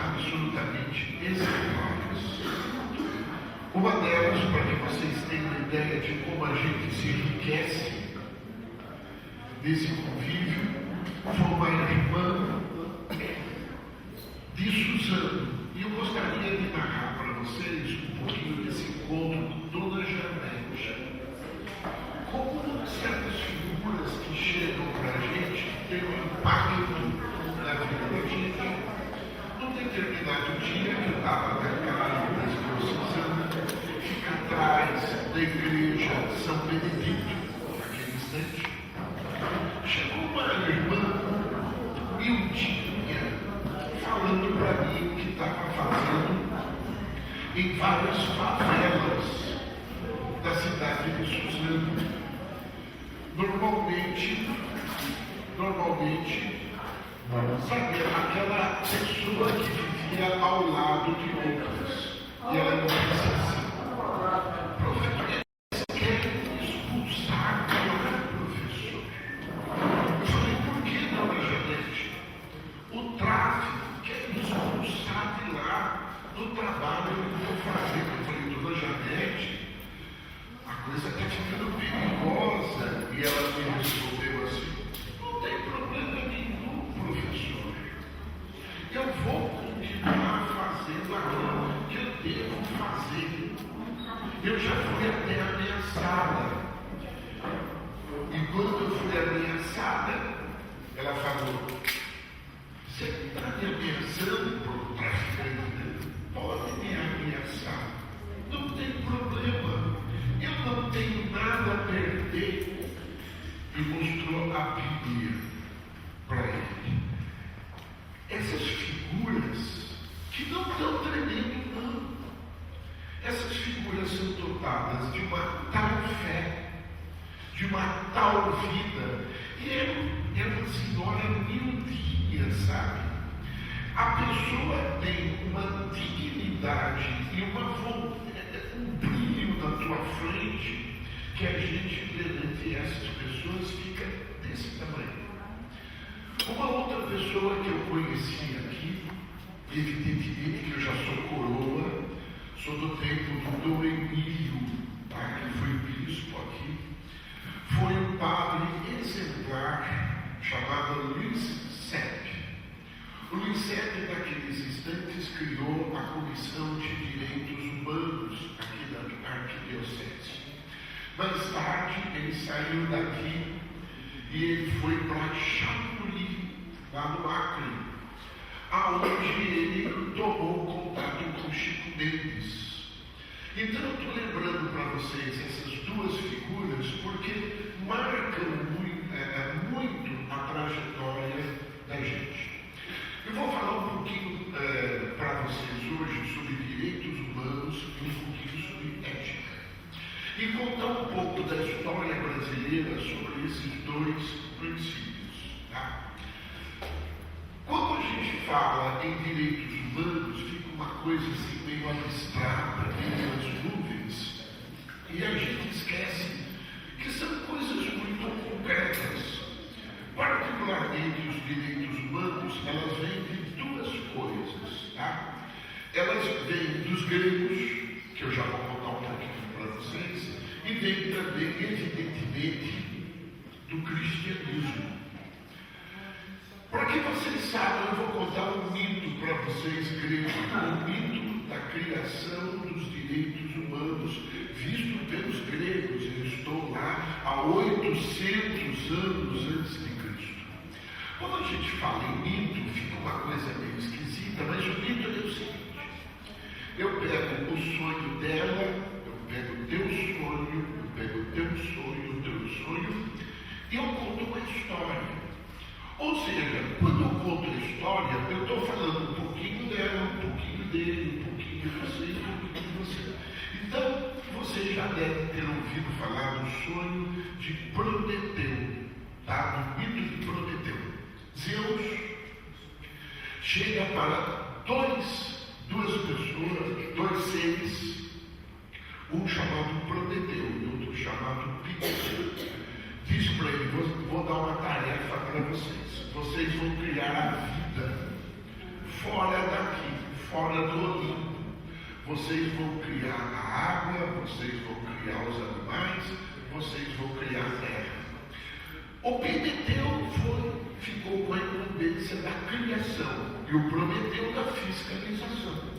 absolutamente exemplares. Uma delas, para que vocês tenham uma ideia de como a gente se enriquece desse convívio, foi uma irmã de Suzano. E eu gostaria de narrar para vocês um pouquinho desse encontro com Dona Janete. Como certas figuras que chegam para a gente têm um impacto na vida da gente. Num determinado dia que eu estava na casa da Suzano, fica atrás da igreja São Benedito, naquele instante, chegou uma irmã miudinha, falando para mim o que estava fazendo em várias favelas da cidade de Suzano. Normalmente, sabe, aquela pessoa que vivia ao lado de outras. E ela não disse assim: professor, quer expulsar aquela professor? Eu falei: por que, Dona Janete? O tráfico quer me expulsar de lá do trabalho que eu estou fazendo. Eu falei: Dona Janete, a coisa está ficando perigosa. E ela me respondeu assim: não tem problema nenhum, professor. Eu vou continuar fazendo aquilo que eu devo fazer. Eu já fui até ameaçada. E quando eu fui ameaçada, ela falou: você está me ameaçando por traficante? Pode me ameaçar. Não tem problema. Eu não tenho nada a perder. E mostrou a Bíblia para ele. Essas figuras que não estão tremendo, não. Essas figuras são dotadas de uma tal fé, de uma tal vida. E é uma senhora miudinha, sabe? A pessoa tem uma dignidade e um brilho na tua frente que a gente, perante essas pessoas, fica desse tamanho. Uma outra pessoa que eu conheci aqui, evidentemente que eu já sou coroa, sou do tempo do Dom Emílio, tá, que foi bispo aqui, foi um padre exemplar chamado Luiz Sepp. O Luiz Sepp, naqueles instantes, criou a Comissão de Direitos Humanos aqui da Arquidiocese. Mais tarde, ele saiu daqui e ele foi para Chapuri, lá no Acre, aonde ele tomou contato com Chico Mendes. Então, eu estou lembrando para vocês essas duas figuras porque marcam muito a trajetória da gente. Eu vou falar um pouquinho para vocês hoje sobre direitos humanos e um pouquinho sobre ética. E contar um pouco da história brasileira sobre esses dois princípios. Tá? Quando a gente fala em direitos humanos, fica uma coisa assim meio abstrata, meio nas nuvens, e a gente esquece que são coisas muito concretas. Particularmente os direitos humanos, elas vêm de duas coisas. Tá? Elas vêm dos gregos, que eu já vou contar um pouquinho para vocês, e vem também, evidentemente, do cristianismo. Para que vocês saibam, eu vou contar um mito para vocês grego, o mito da criação dos direitos humanos, visto pelos gregos. Eu estou lá há 800 anos antes de Cristo. Quando a gente fala em mito, fica uma coisa meio esquisita, mas o mito é o seguinte: eu pego o sonho dela, eu pego o teu sonho, eu pego o teu sonho, o teu sonho, e eu conto uma história. Ou seja, quando eu conto a história, eu estou falando um pouquinho dela, um pouquinho dele, um pouquinho de você e um pouquinho de você. Então, você já deve ter ouvido falar do sonho de Prometeu, tá? Do mito de Prometeu. Zeus chega para duas pessoas, dois seres, um chamado Prometeu e outro chamado Ptoleu. Diz para ele: vou dar uma tarefa para vocês. Vocês vão criar a vida fora daqui. fora do Olimpo. Vocês vão criar a água, vocês vão criar os animais, vocês vão criar a terra. O Pentateuco ficou com a incumbência da criação e o Prometeu da fiscalização.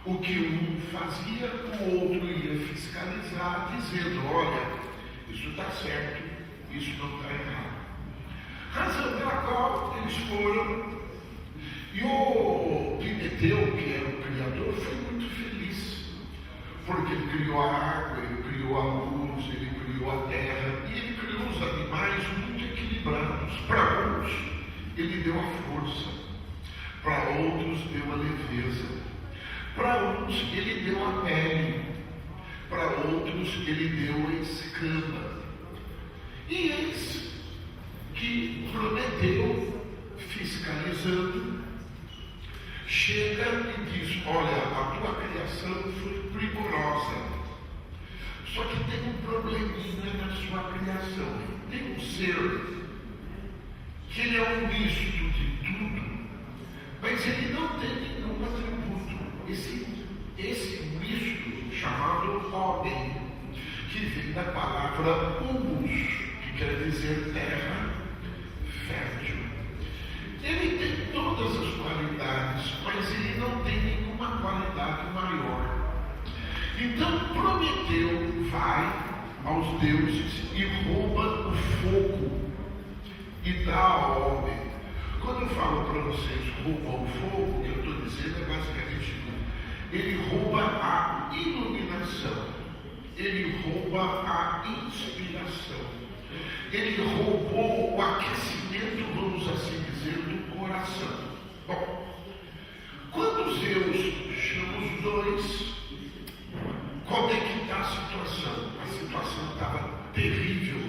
O que um fazia, o outro ia fiscalizar, dizendo: olha, isso está certo, isso não está errado. Razão pela qual eles foram. E o Pentateuco, que era o Criador, foi muito feliz, porque ele criou a água, ele criou a luz, ele criou a terra, e ele criou os animais muito equilibrados. Para uns, ele deu a força, para outros, deu a leveza, para uns, ele deu a pele, para outros, ele deu a escama. E eis que Prometeu, fiscalizando, chega e diz: olha, a tua criação foi primorosa, só que tem um probleminha na sua criação. Tem um ser que ele é um misto de tudo, mas ele não tem nenhum atributo. Esse misto chamado homem, que vem da palavra humus, que quer dizer terra fértil. Ele tem todas as qualidades, mas ele não tem nenhuma qualidade maior. Então Prometeu vai aos deuses e rouba o fogo e dá ao homem. Quando eu falo para vocês rouba o fogo, o que eu estou dizendo é basicamente ele rouba a iluminação, ele rouba a inspiração, ele roubou o aquecimento, vamos assim dizer, do coração. Bom, quando Zeus chama os dois, como é que está a situação? A situação estava terrível.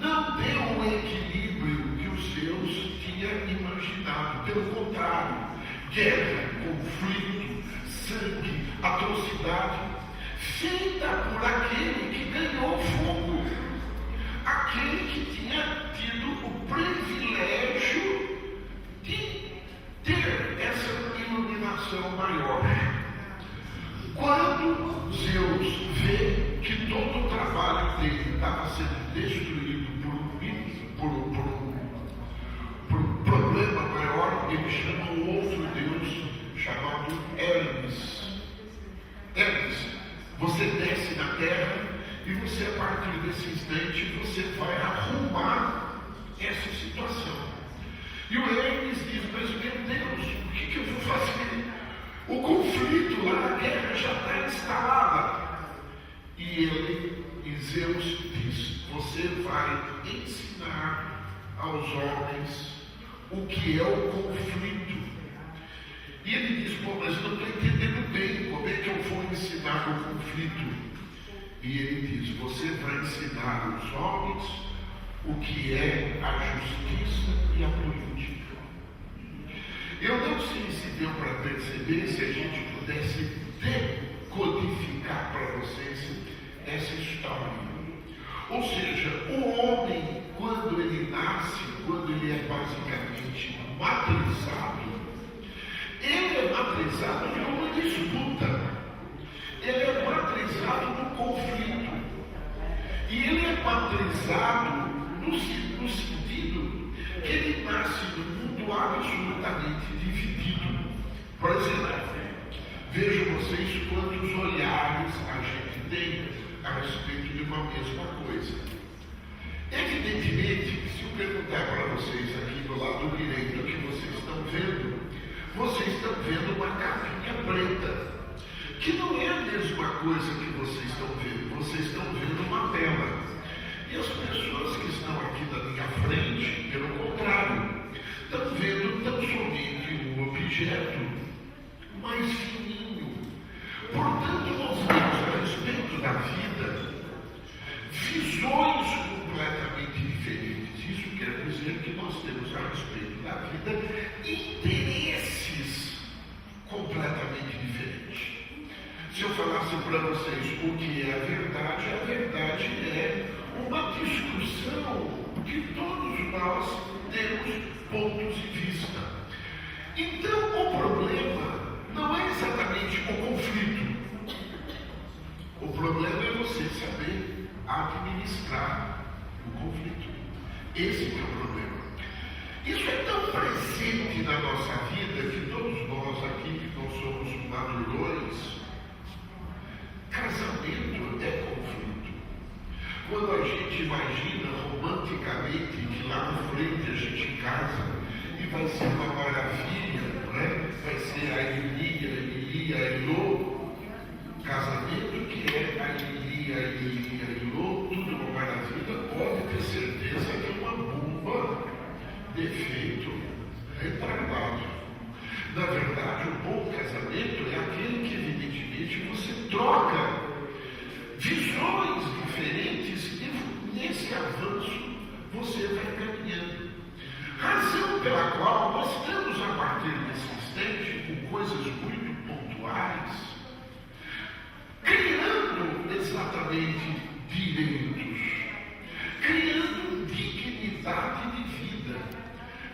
Não deu o equilíbrio que o Zeus tinha imaginado. Pelo contrário, guerra, conflito, sangue, atrocidade, feita por aquele que ganhou fogo, aquele que tinha tido o privilégio de ter essa iluminação maior. Quando Zeus vê que todo o trabalho dele estava sendo destruído por um problema maior, ele chama um outro deus chamado Hermes. Hermes, você desce na terra e você, a partir desse instante, você vai arrumar essa situação. E o Hermes diz: mas meu Deus, o que eu vou fazer? O conflito lá, a guerra já está instalada. E Zeus diz: você vai ensinar aos homens o que é o conflito. E ele diz: pô, mas eu não estou entendendo bem, como é que eu vou ensinar o conflito? E ele diz: você vai ensinar aos homens o que é a justiça e a política. Eu não sei se deu para perceber, se a gente pudesse decodificar para vocês essa história. Ou seja, o homem, quando ele nasce, quando ele é basicamente matrizado, ele é matrizado de uma disputa, ele é matrizado no conflito, e ele é matrizado no sentido que ele nasce no mundo absolutamente dividido. Por exemplo, vejam vocês quantos olhares a gente tem a respeito de uma mesma coisa. Evidentemente, se eu perguntar para vocês aqui do lado direito o que vocês estão vendo uma capinha preta, que não é a mesma coisa que vocês estão vendo uma tela. E as pessoas que estão aqui na minha frente, pelo contrário, estão vendo tão somente um objeto mais fininho. Portanto, nós temos a respeito da vida visões completamente diferentes. Isso quer dizer que nós temos a respeito da vida interesses completamente diferentes. Se eu falasse para vocês o que é a verdade é uma discussão que todos nós temos pontos de vista. Então, o problema não é exatamente o conflito. O problema é você saber administrar o conflito. Esse que é o problema. Isso é tão presente na nossa vida que todos nós aqui que não somos madurões, casamento é conflito. Quando a gente imagina romanticamente que lá na frente a gente casa e vai ser uma maravilha, né? Vai ser a Emilia, a Elô, casamento que é a Emilia, a Elô, tudo uma maravilha, pode ter certeza que é uma bomba de efeito retardado. Na verdade, o bom casamento é aquele que evidentemente você troca visões diferentes e nesse avanço você vai caminhando. Razão pela qual nós estamos a partir desse instante com coisas muito pontuais, criando exatamente direitos, criando dignidade de vida,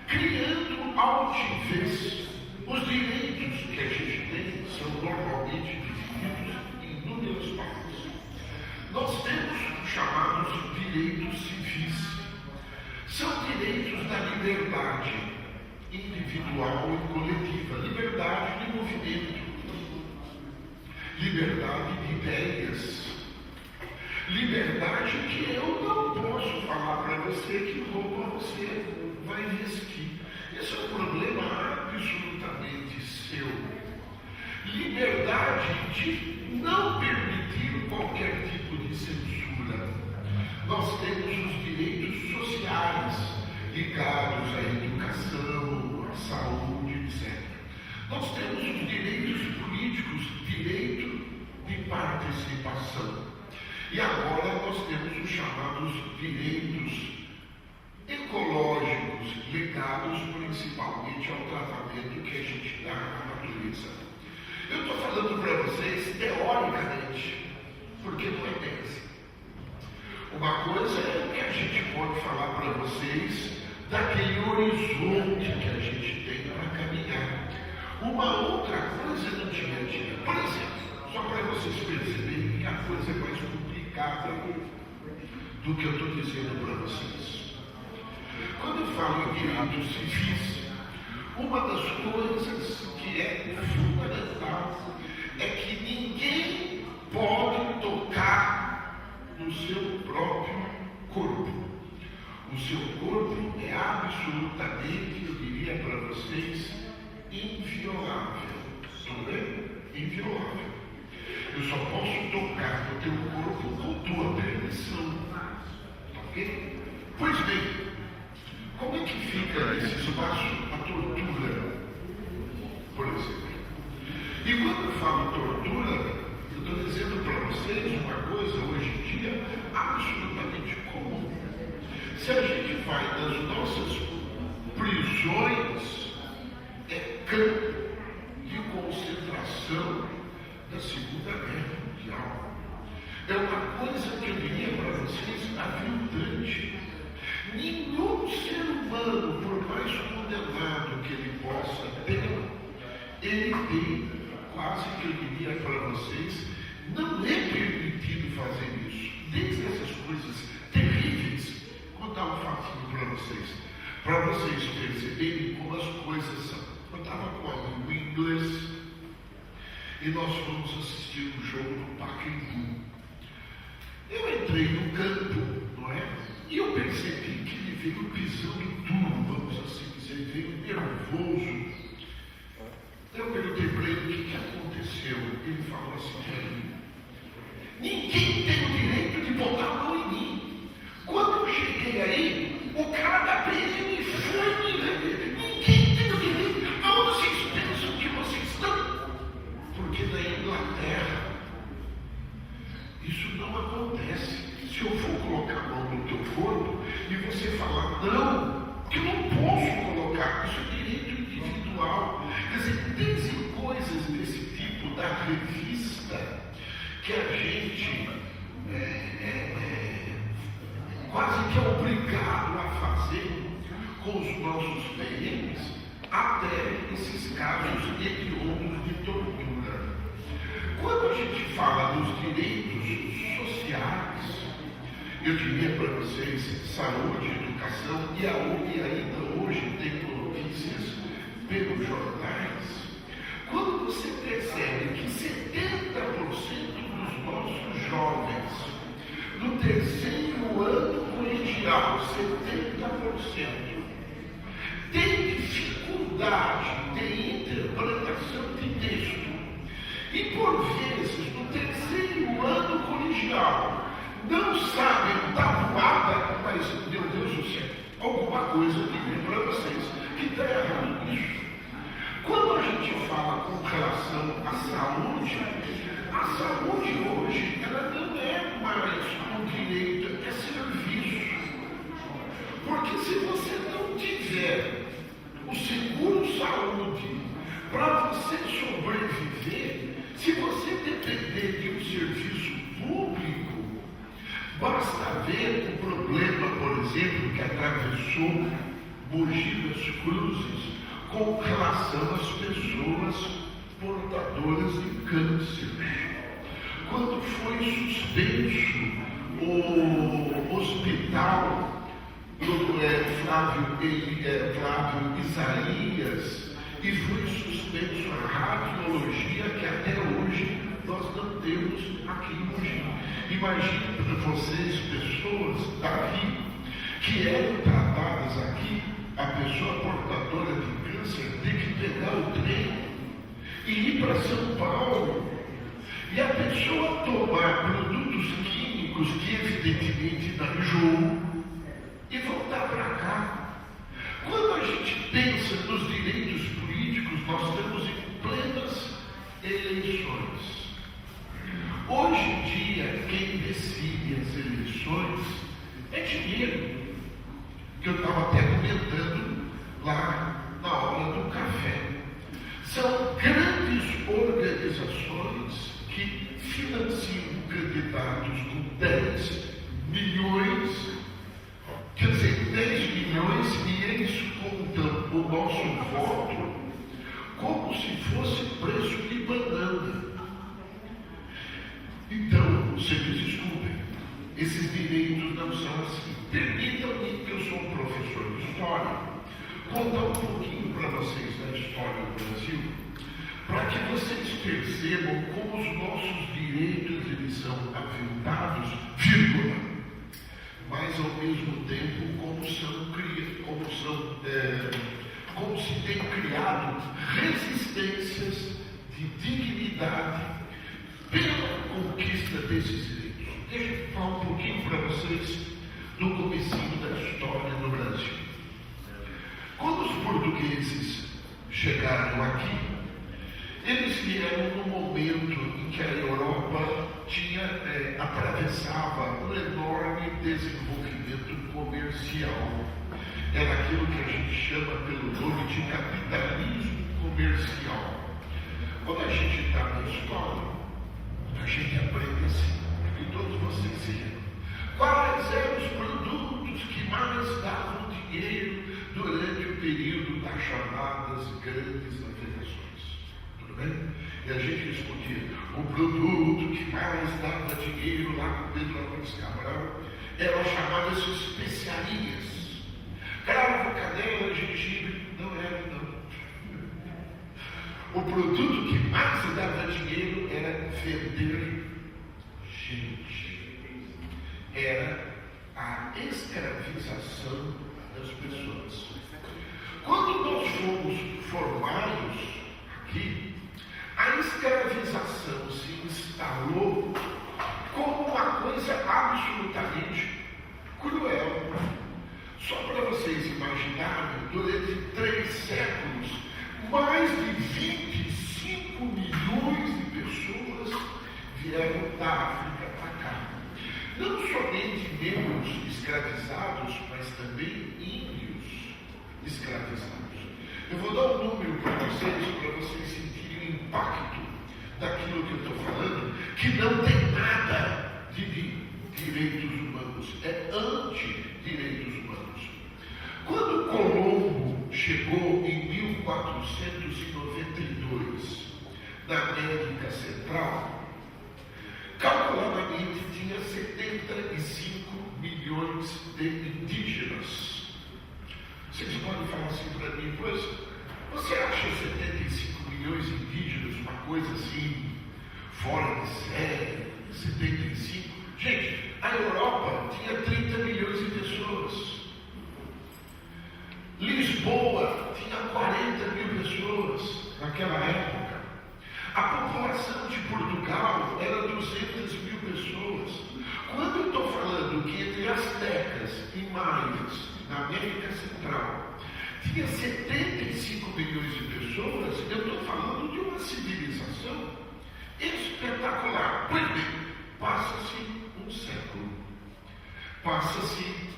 criando altivez. Os direitos que a gente tem são normalmente divididos em inúmeras partes. Nós temos os chamados direitos civis. São direitos da liberdade individual e coletiva, liberdade de movimento, liberdade de ideias, liberdade que eu não posso falar para você que roupa você vai vestir. Esse é um problema absolutamente seu. Liberdade de não permitir qualquer tipo de censura. Nós temos os direitos sociais ligados à educação, à saúde, etc. Nós temos os direitos políticos, direito de participação. E agora nós temos os chamados direitos ecológicos, ligados principalmente ao tratamento que a gente dá à natureza. Eu estou falando para vocês teoricamente, porque não é bem assim. Uma coisa é o que a gente pode falar para vocês daquele horizonte que a gente tem para caminhar. Uma outra coisa é no dia a dia. Por exemplo, só para vocês perceberem que a coisa é mais complicada do que eu estou dizendo para vocês. Quando eu falo em direitos civis, uma das coisas que é fundamental é que ninguém pode tocar no seu próprio corpo. O seu corpo é absolutamente, eu diria para vocês, inviolável. Tudo bem? Inviolável. Eu só posso tocar no teu corpo com tua permissão. Ok? Pois bem, como é que fica nesse espaço a tortura, por exemplo? E quando eu falo tortura, eu estou dizendo para vocês uma coisa hoje em dia absolutamente comum. Se a gente vai nas nossas prisões, é campo de concentração da Segunda Guerra Mundial. É uma coisa que eu diria para vocês aviltante. Nenhum ser humano, por mais condenado que ele possa ter, ele tem, quase que eu diria para vocês, não é permitido fazer isso. Desde essas coisas terríveis, vou dar um fatinho para vocês perceberem como as coisas são. Eu estava com um amigo inglês e nós fomos assistir um jogo no Pacaembu. Eu entrei no campo, não é? E eu percebi que ele veio pisando duro, vamos assim dizer, veio nervoso. Eu perguntei para ele o que aconteceu. Ele falou assim para mim: ninguém tem o direito de botar a mão em mim. Quando eu cheguei aí, o cara da PM foi me ver. Ninguém tem o direito. Aonde vocês pensam que vocês estão? Porque na Inglaterra isso não acontece. Se eu for colocar a mão no teu corpo e você falar não, que eu não posso colocar, isso é direito individual. Quer dizer, tem coisas desse tipo da revista que a gente quase que é obrigado a fazer com os nossos PMs, até esses casos hediondos de tortura. Quando a gente fala dos direitos sociais, eu diria para vocês, saúde, educação, e ainda hoje tem notícias pelos jornais, quando você percebe que 70% dos nossos jovens, no terceiro ano colegial, 70%, tem dificuldade de interpretação de texto. E por vezes, no terceiro ano colegial, não sabem tabuada, mas, meu Deus do céu, alguma coisa eu digo para vocês que está errado nisso. Quando a gente fala com relação à saúde, a saúde hoje, ela não é mais um direito, é serviço. Porque se você não tiver o seguro saúde para você sobreviver, se você depender de um serviço público, basta ver o problema, por exemplo, que atravessou Mogi das Cruzes com relação às pessoas portadoras de câncer. Quando foi suspenso o hospital do Flávio Isaías e foi suspenso a radiologia, que até hoje nós não temos aqui em Mogi. Imagine para vocês, pessoas daqui, que eram tratadas aqui, a pessoa portadora de câncer tem que pegar o trem e ir para São Paulo. E a pessoa tomar produtos químicos que evidentemente dão enjoo e voltar para cá. Quando a gente pensa nos direitos políticos, nós estamos em plenas eleições. Hoje em dia, quem decide as eleições é dinheiro. Que eu estava até comentando lá na hora do café. São grandes organizações que financiam candidatos com 10 milhões, quer dizer, 10 milhões, e eles contam o nosso voto como se fosse preço de banana. Então, vocês me desculpem, esses direitos não são assim. Permitam-me, que eu sou um professor de história, contar um pouquinho para vocês da história do Brasil, para que vocês percebam como os nossos direitos eles são aviltados, vírgula, mas ao mesmo tempo como se tem criado resistências de dignidade pela conquista desses direitos. Deixa eu falar um pouquinho para vocês do comecinho da história no Brasil. Quando os portugueses chegaram aqui, eles vieram no momento em que a Europa atravessava um enorme desenvolvimento comercial. Era aquilo que a gente chama pelo nome de capitalismo comercial. Quando a gente está na escola, a gente aprende assim, e todos vocês se lembram. Quais eram os produtos que mais davam dinheiro durante o período das chamadas grandes navegações? Tudo bem? E a gente respondia, o produto que mais dava dinheiro lá com Pedro Álvares Cabral eram as chamadas especiarias. Cravo, canela, gengibre, não era não. O produto que mais dava dinheiro era vender gente. Era a escravização das pessoas. Quando nós fomos formados aqui, a escravização se instalou como uma coisa absolutamente cruel. Só para vocês imaginarem, durante 3 séculos, mais de 25 milhões de pessoas vieram da África para cá. Não somente negros escravizados, mas também índios escravizados. Eu vou dar um número para vocês sentirem o impacto daquilo que eu estou falando, que não tem nada de direitos humanos, é anti-direitos humanos. Quando Colombo chegou em 1492 na América Central, calculadamente tinha 75 milhões de indígenas. Vocês podem falar assim para mim, pois, você acha 75 milhões de indígenas uma coisa assim, fora de série, 75? Gente, a Europa tinha 30 milhões de pessoas. Lisboa tinha 40 mil pessoas naquela época. A população de Portugal era 200 mil pessoas. Quando eu estou falando que entre astecas e maias, na América Central, tinha 75 milhões de pessoas, eu estou falando de uma civilização espetacular. Pois bem, passa-se um século. Passa-se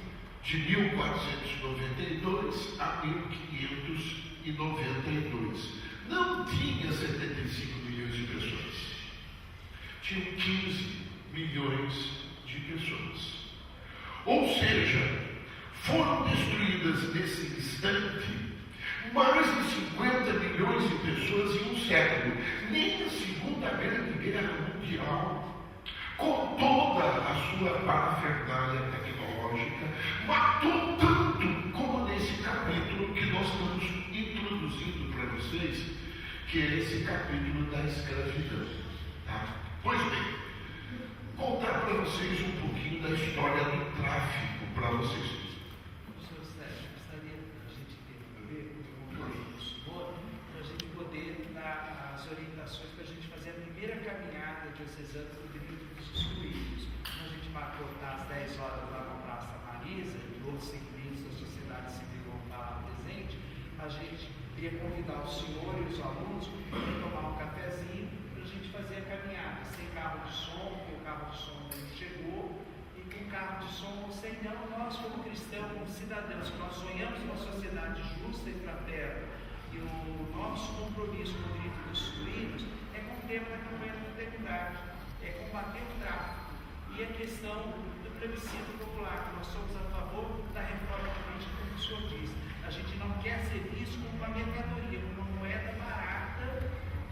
de 1492 a 1592. Não tinha 75 milhões de pessoas. Tinham 15 milhões de pessoas. Ou seja, foram destruídas nesse instante mais de 50 milhões de pessoas em um século. Nem a Segunda Grande Guerra Mundial, com toda a sua parafernália tecnológica, matou tanto como nesse capítulo que nós estamos introduzindo para vocês, que é esse capítulo da escravidão. Tá? Pois bem, contar para vocês um pouquinho da história do tráfico para vocês. Professor Sérgio, gostaria da gente entender para a gente poder dar as orientações para a gente fazer a primeira caminhada diocesana do Grito dos Excluídos. Como a gente marcou às 10 horas lá na Praça Marisa e outros segmentos da sociedade civil vão estar presente, a gente queria convidar o senhor e os alunos para tomar um cafezinho para a gente fazer a caminhada, sem carro de som, porque o carro de som não chegou, e com carro de som sem não, nós como cristãos, como cidadãos, nós sonhamos uma sociedade justa e fraterna, e o nosso compromisso com o Grito dos Excluídos é com o tema da campanha da fraternidade, é combater o tráfico, e a questão do plebiscito popular, que nós somos a favor da reforma política, como o senhor disse. A gente não quer ser visto como uma mercadoria, como uma moeda barata,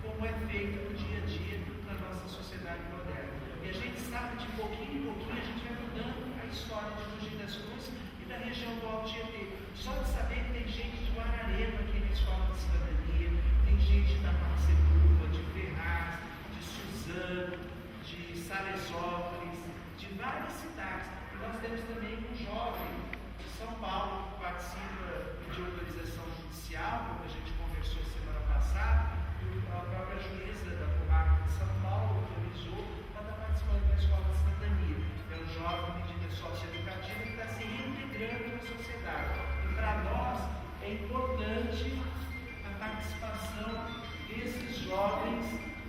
como é feito no dia a dia na nossa sociedade moderna. E a gente sabe de pouquinho em pouquinho, a gente vai mudando a história de Mogi das Cruzes e da região do Alto Tietê. Só de saber que tem gente de Guararema aqui na Escola de Cidadania, tem gente da Parcetuba, de Ferraz, de Suzano, de Salesópolis, de várias cidades. E nós temos também um jovem de São Paulo que participa de autorização judicial, como a gente conversou semana passada, e a própria juíza da comarca de São Paulo autorizou para estar participando da Escola de Cidadania. É um jovem de medida socioeducativa que está se reintegrando na sociedade. E para nós é importante a participação desses jovens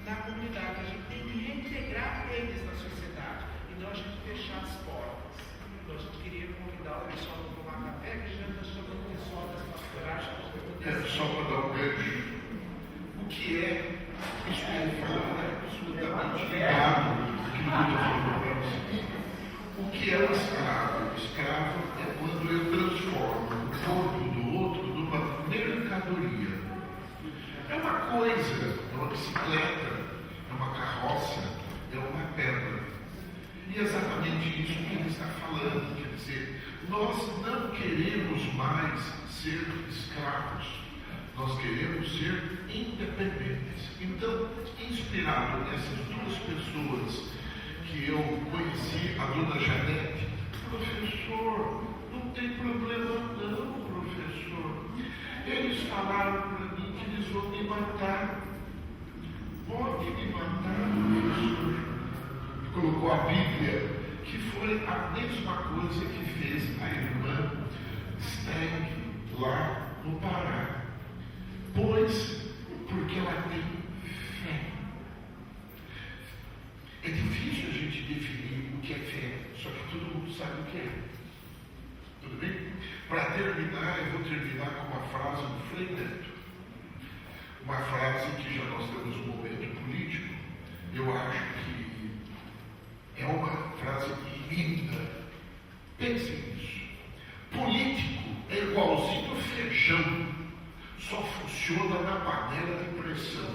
na comunidade. A gente tem que reintegrar eles na sociedade e não a gente fechar as portas. Então a gente queria convidar o pessoal para tomar café, que já está chamando o pessoal das pastorais para poder. Só para dar um gancho. O que é isso que ele falou, é absolutamente ligado àquilo que eu estou falando para vocês. O que é o escravo? O escravo é quando eu transformo o corpo do outro numa mercadoria. É uma coisa, é uma bicicleta, é uma carroça, é uma pedra. E é exatamente isso que ele está falando. Quer dizer, nós não queremos mais ser escravos. Nós queremos ser independentes. Então, inspirado nessas duas pessoas que eu conheci, a dona Janete, professor, não tem problema não, professor. Eles falaram para mim que eles vão me matar. Pode me matar, professor. Colocou a Bíblia, que foi a mesma coisa que fez a irmã Steg lá no Pará. Pois, porque ela tem fé. É difícil a gente definir o que é fé, só que todo mundo sabe o que é. Tudo bem? Para terminar, eu vou terminar com uma frase do Frei Neto. Uma frase que já nós temos um momento político. Eu acho que é uma frase linda. Pensem nisso. Político é igualzinho feijão. só funciona na panela de pressão.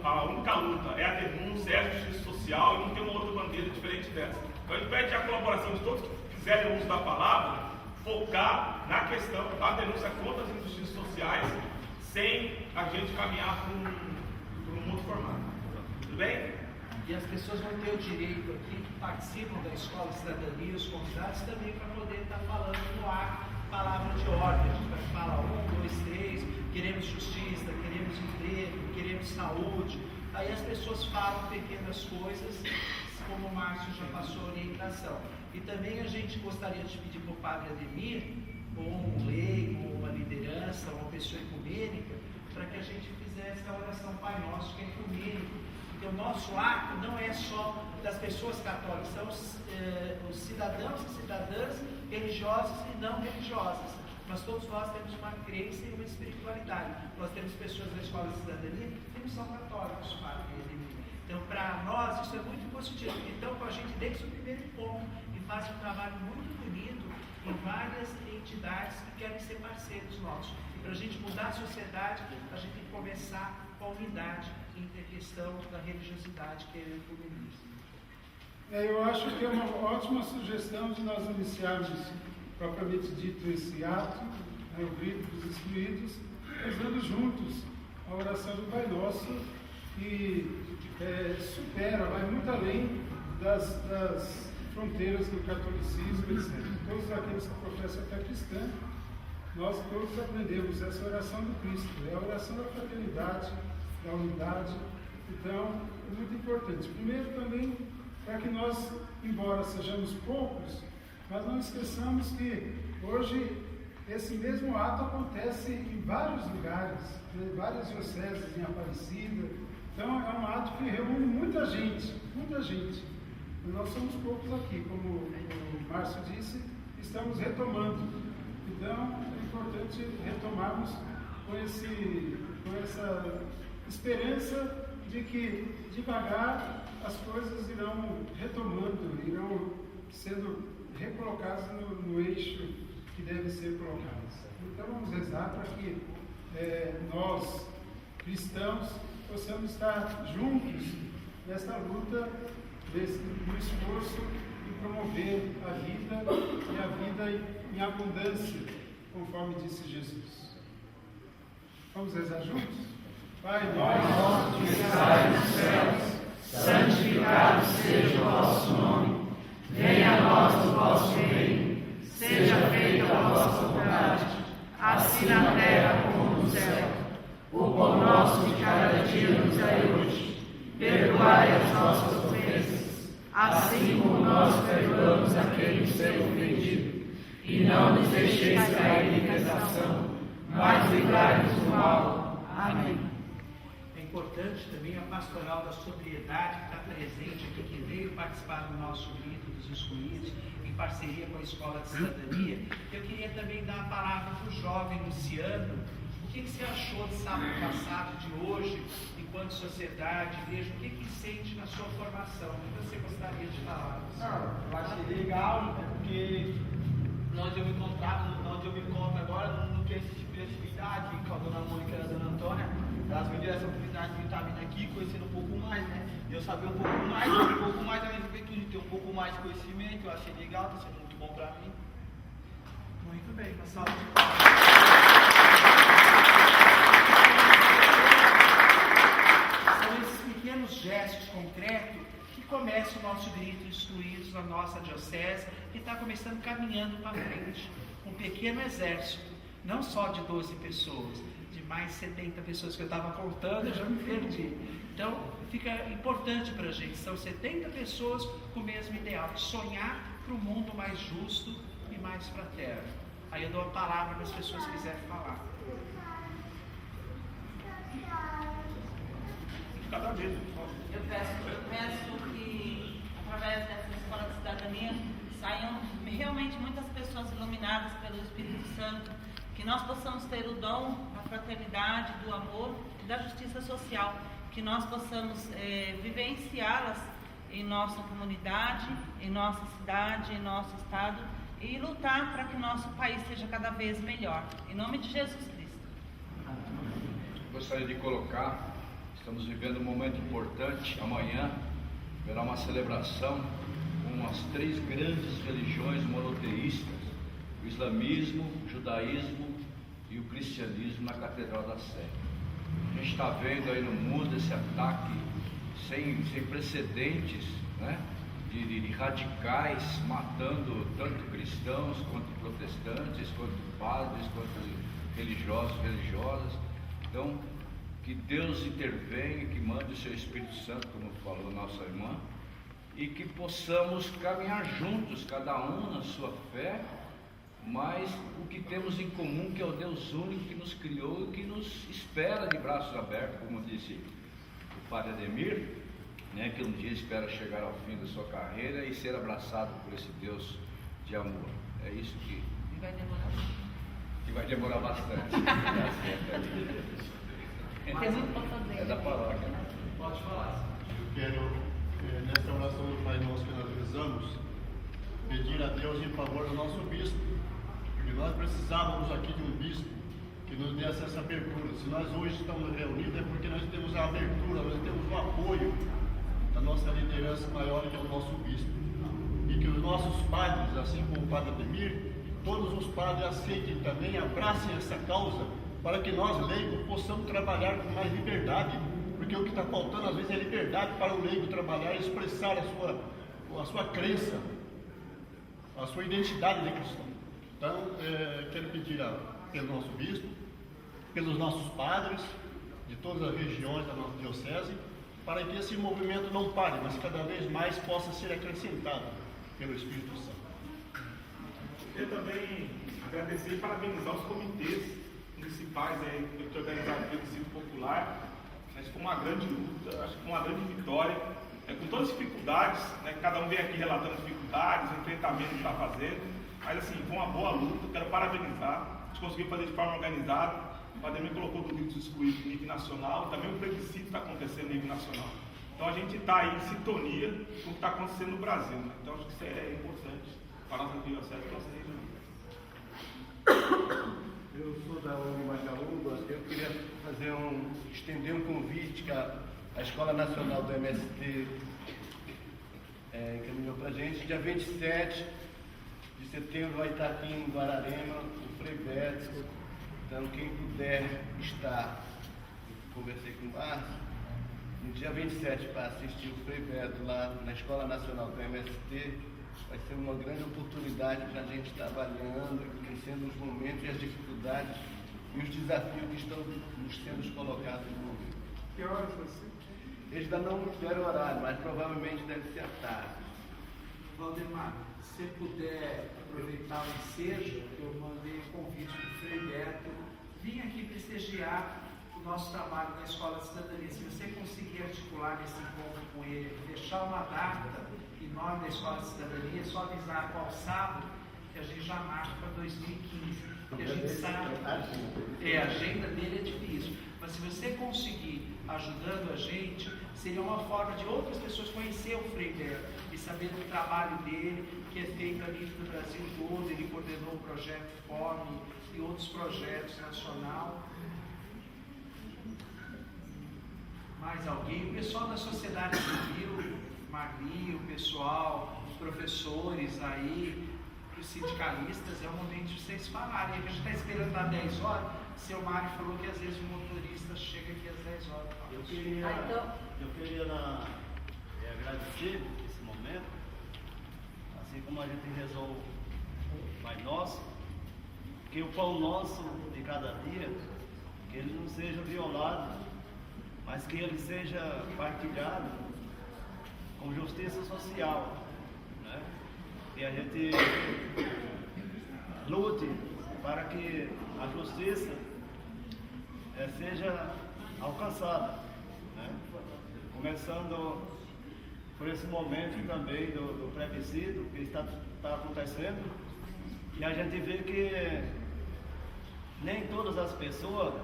A única luta é a denúncia, é a justiça social e não tem uma outra bandeira diferente dessa. Então a gente pede a colaboração de todos que fizerem uso da palavra, focar na questão da denúncia contra as injustiças sociais, sem a gente caminhar para um outro formato. Tudo bem? E as pessoas vão ter o direito aqui, que participam da Escola de Cidadania, os convidados também, para poder estar falando no ar palavra de ordem. A gente vai falar 1, 2, 3, queremos justiça, queremos emprego, queremos saúde. Aí as pessoas falam pequenas coisas, como o Márcio já passou a orientação. E também a gente gostaria de pedir para o Padre Ademir, ou um leigo, ou uma liderança, ou uma pessoa ecumênica, para que a gente fizesse a oração Pai Nosso, que é ecumênico. Porque o nosso ato não é só das pessoas católicas, são os cidadãos e cidadãs religiosas e não religiosas. Mas todos nós temos uma crença e uma espiritualidade. Nós temos pessoas da Escola de Cidadania que não são católicos, Padre Ademir. Então, para nós, isso é muito positivo. Então, a gente deixa o primeiro ponto e faz um trabalho muito bonito em várias entidades que querem ser parceiros nossos. E para a gente mudar a sociedade, a gente tem que começar com a unidade entre a questão da religiosidade, que é o ecumenismo. Eu acho que é uma ótima sugestão de nós iniciarmos, propriamente dito, esse ato, o grito dos excluídos, rezando juntos a oração do Pai Nosso, que supera, vai muito além das fronteiras do catolicismo, etc. Todos aqueles que professam a fé cristã, nós todos aprendemos essa oração do Cristo, é a oração da fraternidade, da unidade. Então, é muito importante. Primeiro também, para que nós, embora sejamos poucos, mas não esqueçamos que hoje esse mesmo ato acontece em vários lugares, em várias dioceses, em Aparecida. Então é um ato que reúne muita gente, muita gente. E nós somos poucos aqui, como o Márcio disse, estamos retomando. Então é importante retomarmos com essa esperança de que devagar as coisas irão retomando, irão sendo recolocadas no eixo que deve ser colocadas. Então vamos rezar para que nós, cristãos, possamos estar juntos nesta luta, no esforço de promover a vida e a vida em abundância, conforme disse Jesus. Vamos rezar juntos? Pai nosso que estais nos céus, santificado seja o vosso nome. Venha a nós o vosso reino, seja feita a vossa vontade, assim na terra como no céu. O pão nosso de cada dia nos dai hoje. Perdoai as nossas ofensas, assim como nós perdoamos a quem nos tem ofendido. E não nos deixeis cair em tentação, mas livrai-nos do mal. Amém. É importante também a pastoral da sobriedade que está presente aqui, que veio participar do nosso grito dos excluídos, em parceria com a Escola de Cidadania. Eu queria também dar a palavra para o jovem Luciano. O que você achou de sábado passado, de hoje, enquanto sociedade, igreja? O que sente na sua formação? O que você gostaria de falar? Eu achei legal, porque onde eu me encontro agora, não tem esse tipo de atividade, com a dona Mônica e a dona Antônia. Elas me deram essa oportunidade de estar vindo aqui, conhecendo um pouco mais, né? E eu saber um pouco mais da minha juventude, ter um pouco mais de conhecimento. Eu achei legal, está sendo muito bom para mim. Muito bem, uma salva de palmas. São esses pequenos gestos concretos que começam o nosso grito excluídos na nossa diocese, que está começando caminhando para frente. Um pequeno exército, não só de 12 pessoas, de mais 70 pessoas que eu estava contando, eu já me perdi. Então, fica importante para a gente, são 70 pessoas com o mesmo ideal, sonhar para um mundo mais justo e mais fraterno. Aí eu dou a palavra para as pessoas que quiserem falar. Cada vez. Eu peço que, através dessa escola de cidadania, saiam realmente muitas pessoas iluminadas pelo Espírito Santo, que nós possamos ter o dom da fraternidade, do amor e da justiça social, que nós possamos vivenciá-las em nossa comunidade, em nossa cidade, em nosso estado, e lutar para que o nosso país seja cada vez melhor. Em nome de Jesus Cristo. Gostaria de colocar, estamos vivendo um momento importante. Amanhã haverá uma celebração com as 3 grandes religiões monoteístas, o islamismo, o judaísmo e o cristianismo, na Catedral da Sé. A gente está vendo aí no mundo esse ataque sem precedentes, né? De radicais matando tanto cristãos quanto protestantes, quanto padres, quanto religiosos, religiosas. Então, que Deus intervenha, que mande o seu Espírito Santo, como falou nossa irmã, e que possamos caminhar juntos, cada um na sua fé, mas o que temos em comum, que é o Deus único que nos criou e que nos espera de braços abertos, como disse o Padre Ademir, né, que um dia espera chegar ao fim da sua carreira e ser abraçado por esse Deus de amor. É isso que E vai demorar muito. vai demorar bastante. Tem muito para fazer. É da paróquia. Pode falar. Eu quero, nesta oração do Pai Nosso que nós rezamos, pedir a Deus em favor do nosso bispo, porque nós precisávamos aqui de um bispo que nos desse essa abertura. Se nós hoje estamos reunidos é porque nós temos a abertura, nós temos o apoio da nossa liderança maior, que é o nosso bispo. E que os nossos padres, assim como o Padre Ademir, todos os padres aceitem também, abracem essa causa, para que nós, leigos, possamos trabalhar com mais liberdade, porque o que está faltando às vezes é liberdade para o leigo trabalhar e expressar a sua crença, a sua identidade de cristão. Então, quero pedir pelo nosso bispo, pelos nossos padres, de todas as regiões da nossa diocese, para que esse movimento não pare, mas cada vez mais possa ser acrescentado pelo Espírito Santo. Eu também agradecer e parabenizar os comitês municipais que organizaram o plebiscito popular. Acho que foi uma grande luta, acho que foi uma grande vitória, com todas as dificuldades, né, cada um vem aqui relatando as dificuldades, o enfrentamento que está fazendo, mas assim, foi uma boa luta, quero parabenizar, a gente conseguiu fazer de forma organizada. O Padre me colocou do Rio dos Excluídos no nível nacional, também o plebiscito está acontecendo no nível nacional. Então a gente está aí em sintonia com o que está acontecendo no Brasil, né? Então acho que isso é importante para a nossa diocese e nossa região. Eu sou da Magaúba, eu queria estender um convite que a Escola Nacional do MST encaminhou para a gente. Dia 27 de setembro vai estar aqui em Guararema o Frei Beto. Então, quem puder estar, conversei com o Márcio, no dia 27 para assistir o Frei Beto lá na Escola Nacional do MST, vai ser uma grande oportunidade para a gente estar avaliando e conhecendo os momentos e as dificuldades e os desafios que estão nos sendo colocados no momento. Que horas vai ser? Eles ainda não deram horário, mas provavelmente deve ser à tarde. Valdemar, se puder aproveitar o ensejo, eu mandei um convite para o Frei Beto vir aqui prestigiar o nosso trabalho na Escola de Cidadania. Se você conseguir articular esse encontro com ele, deixar uma data em nome da Escola de Cidadania, é só avisar qual sábado, que a gente já marca para 2015. Porque a gente sabe, a agenda dele é difícil, mas se você conseguir ajudando a gente, seria uma forma de outras pessoas conhecer o Frei Beto e saber do trabalho dele, que é feito ali no Brasil todo. Ele coordenou o projeto FOME e outros projetos nacional. Mais alguém? O pessoal da sociedade civil, Magri, o pessoal, os professores aí, os sindicalistas, é o momento de vocês falarem. A gente está esperando dar 10 horas. O seu Mário falou que às vezes o motorista chega aqui às 10 horas. Eu queria agradecer esse momento, assim como a gente rezou o Pai Nosso, que o pão nosso de cada dia, que ele não seja violado, mas que ele seja partilhado com justiça social, né? E a gente lute para que a justiça seja alcançada, né? Começando por esse momento também do plebiscito que está acontecendo, e a gente vê que nem todas as pessoas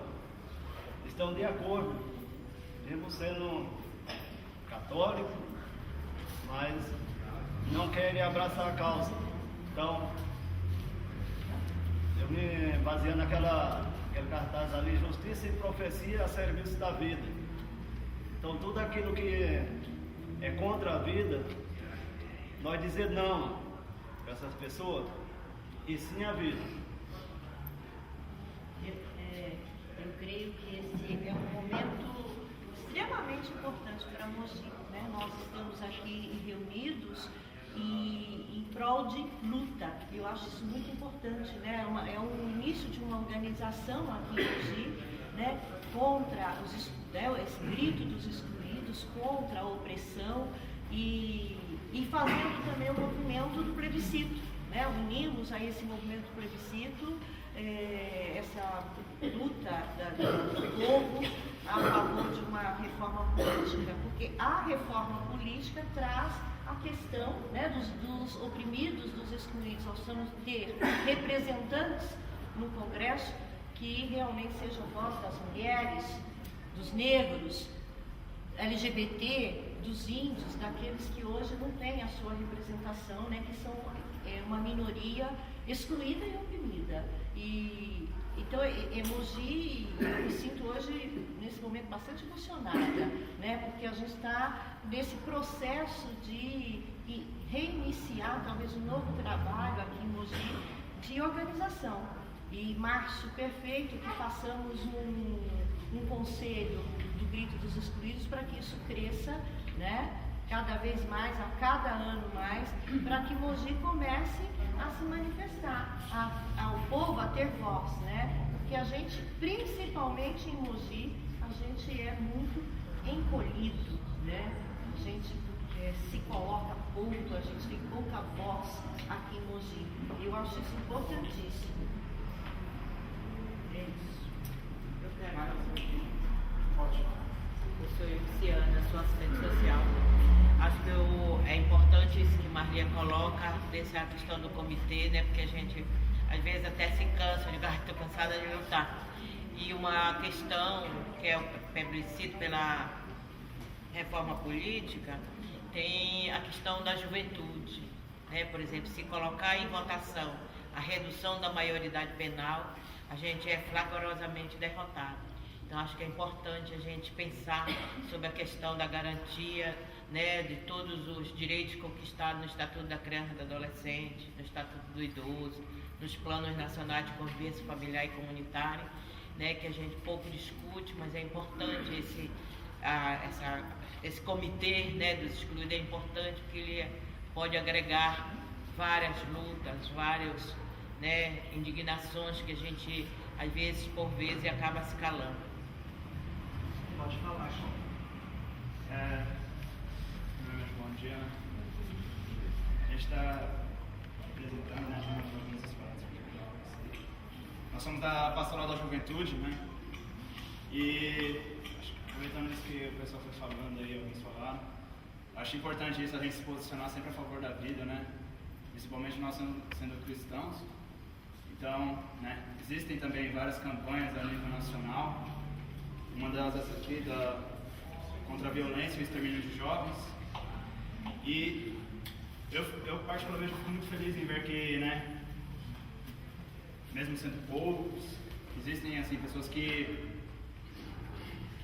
estão de acordo, mesmo sendo católico, mas não querem abraçar a causa. Então, eu me baseando naquele cartaz ali, justiça e profecia a serviço da vida. Então, tudo aquilo que é contra a vida, nós dizer não para essas pessoas e sim a vida. Eu creio que esse é um momento extremamente importante para Mogi, né? Nós estamos aqui reunidos em prol de luta. Eu acho isso muito importante, né? É um início de uma organização aqui em Mogi, né? Contra esse grito dos excluídos, contra a opressão e fazendo também o movimento do plebiscito, né? Unimos a esse movimento do plebiscito, essa luta do povo a favor de uma reforma política, porque a reforma política traz a questão, né, dos oprimidos, dos excluídos. Nós precisamos ter representantes no Congresso que realmente sejam voz das mulheres, dos negros, LGBT, dos índios, daqueles que hoje não têm a sua representação, né, que são uma minoria excluída e oprimida. Então, Mogi, eu me sinto hoje, nesse momento, bastante emocionada, né, porque a gente está nesse processo de reiniciar, talvez, um novo trabalho aqui em Mogi de organização. E março perfeito, que façamos um conselho do grito dos excluídos para que isso cresça, né, cada vez mais, a cada ano mais, para que Mogi comece a se manifestar, ao povo a ter voz, né? Porque a gente, principalmente em Mogi, a gente é muito encolhido, né? A gente se coloca pouco, a gente tem pouca voz aqui em Mogi. Eu acho isso importantíssimo. É isso. Eu quero. Eu sou Luciana, sou assistente social. Acho que é importante isso que Marlia coloca, dessa questão do comitê, né? Porque a gente, às vezes, até se cansa, estou cansada de lutar. E uma questão que é o plebiscito pela reforma política, tem a questão da juventude, né? Por exemplo, se colocar em votação a redução da maioridade penal, a gente é flagrosamente derrotado. Então, acho que é importante a gente pensar sobre a questão da garantia, né, de todos os direitos conquistados no Estatuto da Criança e do Adolescente, no Estatuto do Idoso, nos planos nacionais de convivência familiar e comunitária, né, que a gente pouco discute, mas é importante esse comitê, né, dos excluídos, é importante porque ele pode agregar várias lutas, várias, né, indignações que a gente, às vezes, por vezes, acaba se calando. Pode falar, João. Bom dia. A gente está representando, né, algumas escolas aqui. Nós somos da Pastoral da Juventude, né? E aproveitando isso que o pessoal foi falando aí, alguns falaram, acho importante isso, a gente se posicionar sempre a favor da vida, né? Principalmente nós sendo cristãos. Então, né, existem também várias campanhas a nível nacional. Uma delas essa aqui, contra a violência e o extermínio de jovens. E eu particularmente fico muito feliz em ver que, né, mesmo sendo poucos, existem assim, pessoas que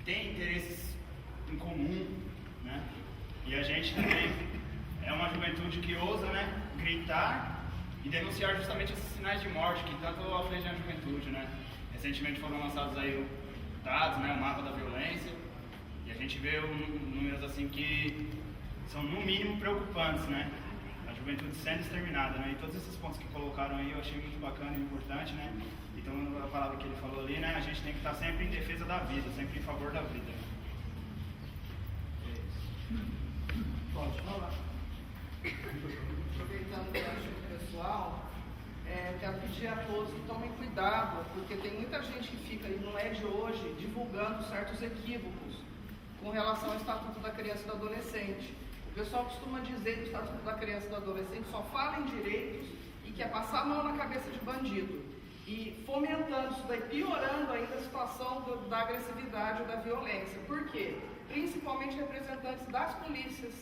têm interesses em comum, né? E a gente também é uma juventude que ousa, né, gritar e denunciar justamente esses sinais de morte que tanto afligem a juventude, né? Recentemente foram lançados aí dados, né, o mapa da violência, e a gente vê números assim que são no mínimo preocupantes, né? A juventude sendo exterminada, né? E todos esses pontos que colocaram aí eu achei muito bacana e importante, né? Então a palavra que ele falou ali, né? A gente tem que estar sempre em defesa da vida, sempre em favor da vida. Pode falar. Aproveitando o gancho pessoal, Quero pedir a todos que tomem cuidado, porque tem muita gente que fica, e não é de hoje, divulgando certos equívocos com relação ao Estatuto da Criança e do Adolescente. O pessoal costuma dizer que o Estatuto da Criança e do Adolescente só fala em direitos e quer passar a mão na cabeça de bandido. E fomentando isso daí, piorando ainda a situação da agressividade e da violência. Por quê? Principalmente representantes das polícias,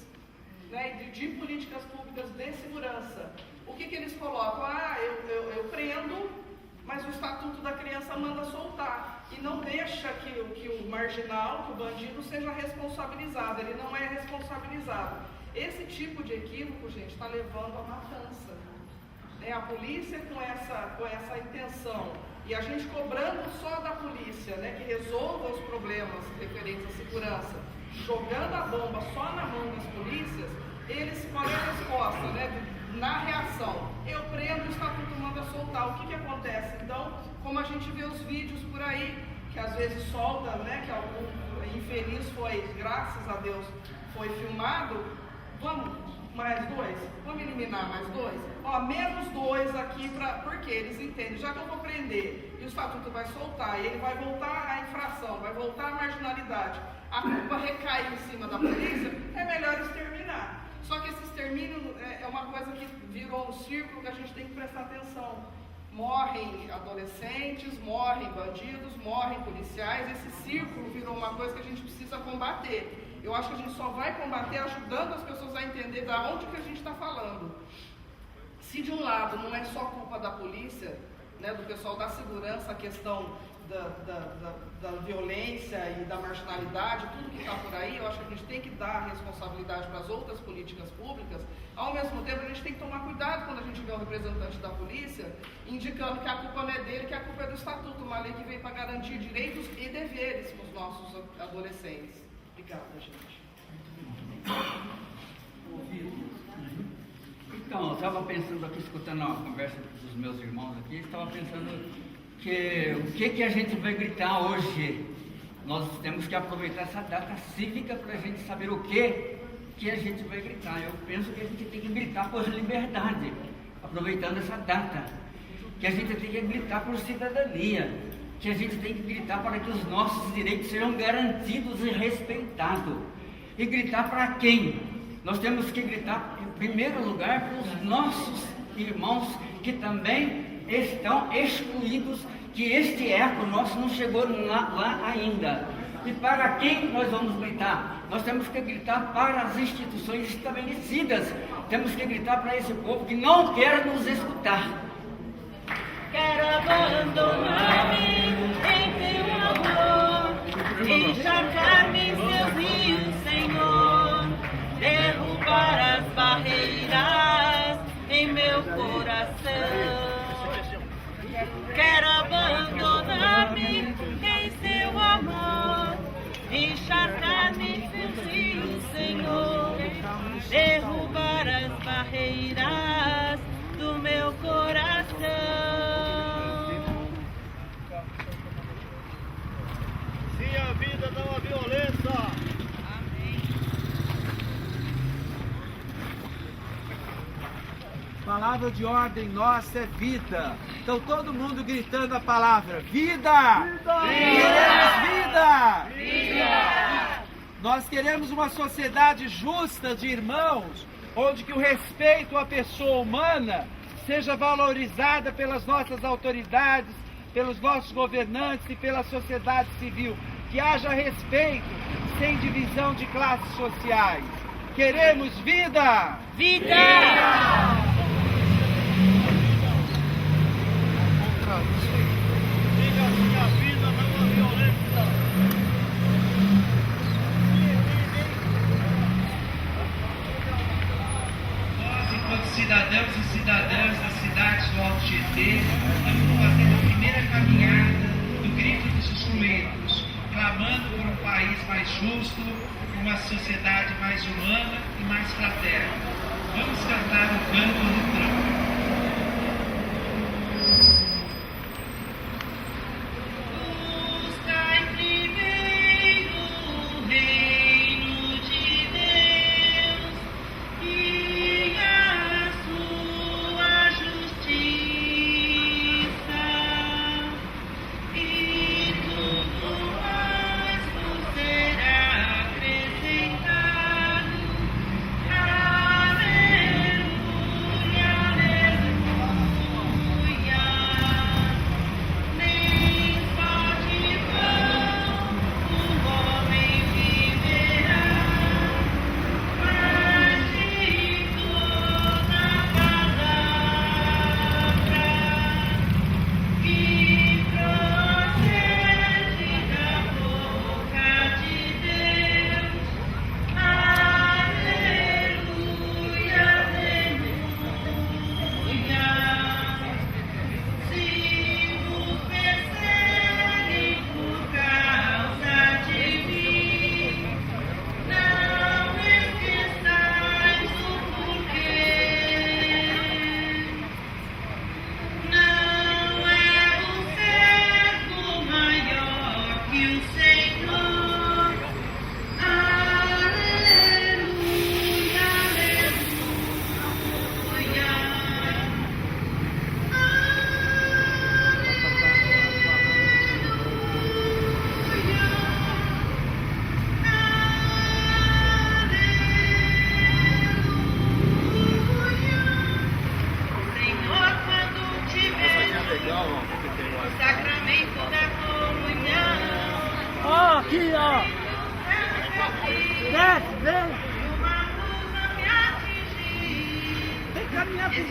né, de políticas públicas de segurança. O que eles colocam? Eu prendo, mas o Estatuto da Criança manda soltar. E não deixa que o marginal, que o bandido, seja responsabilizado. Ele não é responsabilizado. Esse tipo de equívoco, gente, está levando à matança. A polícia com essa intenção, e a gente cobrando só da polícia, né, que resolva os problemas referentes à segurança, jogando a bomba só na mão das polícias, qual é a resposta, né, na reação? Eu prendo, o Estatuto manda soltar. O que acontece? Então, como a gente vê os vídeos por aí, que às vezes solta, né, que algum infeliz foi, graças a Deus, foi filmado, mais 2, vamos eliminar mais 2, menos 2 aqui, porque eles entendem, já que eu vou prender e o Estatuto vai soltar, e ele vai voltar à infração, vai voltar à marginalidade, a culpa recai em cima da polícia, é melhor exterminar. Só que esse extermínio é uma coisa que virou um círculo que a gente tem que prestar atenção. Morrem adolescentes, morrem bandidos, morrem policiais, esse círculo virou uma coisa que a gente precisa combater. Eu acho que a gente só vai combater ajudando as pessoas a entender de onde que a gente está falando. Se de um lado não é só culpa da polícia, né, do pessoal da segurança, a questão da violência e da marginalidade, tudo que está por aí, eu acho que a gente tem que dar responsabilidade para as outras políticas públicas. Ao mesmo tempo, a gente tem que tomar cuidado quando a gente vê um representante da polícia indicando que a culpa não é dele, que a culpa é do Estatuto, uma lei que veio para garantir direitos e deveres para os nossos adolescentes. Obrigada, gente. Então, eu estava pensando aqui, escutando a conversa dos meus irmãos aqui, estava pensando que o que a gente vai gritar hoje? Nós temos que aproveitar essa data cívica para a gente saber o que a gente vai gritar. Eu penso que a gente tem que gritar por liberdade, aproveitando essa data. Que a gente tem que gritar por cidadania. Que a gente tem que gritar para que os nossos direitos sejam garantidos e respeitados. E gritar para quem? Nós temos que gritar, em primeiro lugar, para os nossos irmãos que também estão excluídos, que este eco nosso não chegou lá ainda. E para quem nós vamos gritar? Nós temos que gritar para as instituições estabelecidas. Temos que gritar para esse povo que não quer nos escutar. Quero abandonar-me em teu amor, encharcar-me em teus rios, Senhor, derrubar as barreiras em meu coração. Quero abandonar-me em seu amor, encharcar-me em teus rios, Senhor, derrubar as barreiras do meu coração. Sim, a vida não a violência. Amém. Palavra de ordem nossa é vida. Então todo mundo gritando a palavra: vida! Vida! Vida! Vida! Nós queremos uma sociedade justa de irmãos, onde que o respeito à pessoa humana seja valorizada pelas nossas autoridades, pelos nossos governantes e pela sociedade civil. Que haja respeito, sem divisão de classes sociais. Queremos vida! Vida! Diga assim, a vida não a violência. Nós, enquanto cidadãos e cidadãs das cidades do Alto Tietê, estamos fazendo a primeira caminhada do grito dos excluídos, clamando por um país mais justo, por uma sociedade mais humana e mais fraterna. Vamos cantar o canto do tronco. E a sua justiça Tem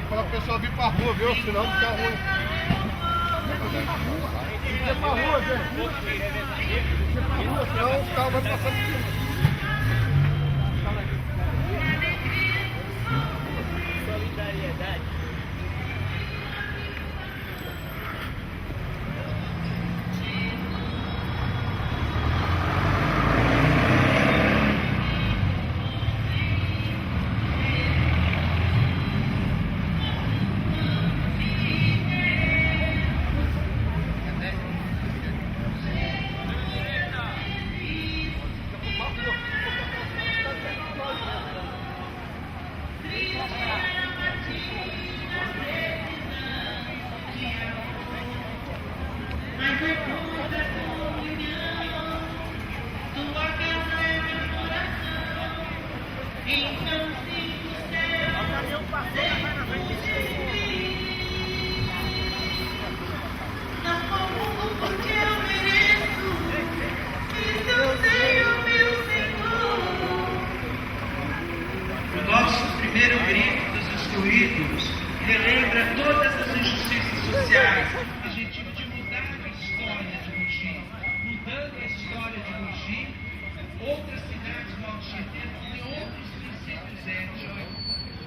que falar pro pessoal vir pra rua, viu? Senão fica ruim. Vem pra rua, gente. Vem pra rua, senão o carro vai passar por cima. Solidariedade. O nosso primeiro grito dos excluídos relembra todas as injustiças sociais. A gente tive de mudar a história de Mogi. Mudando a história de Mogi, outras cidades do Alto Tietê têm outros princípios éticos.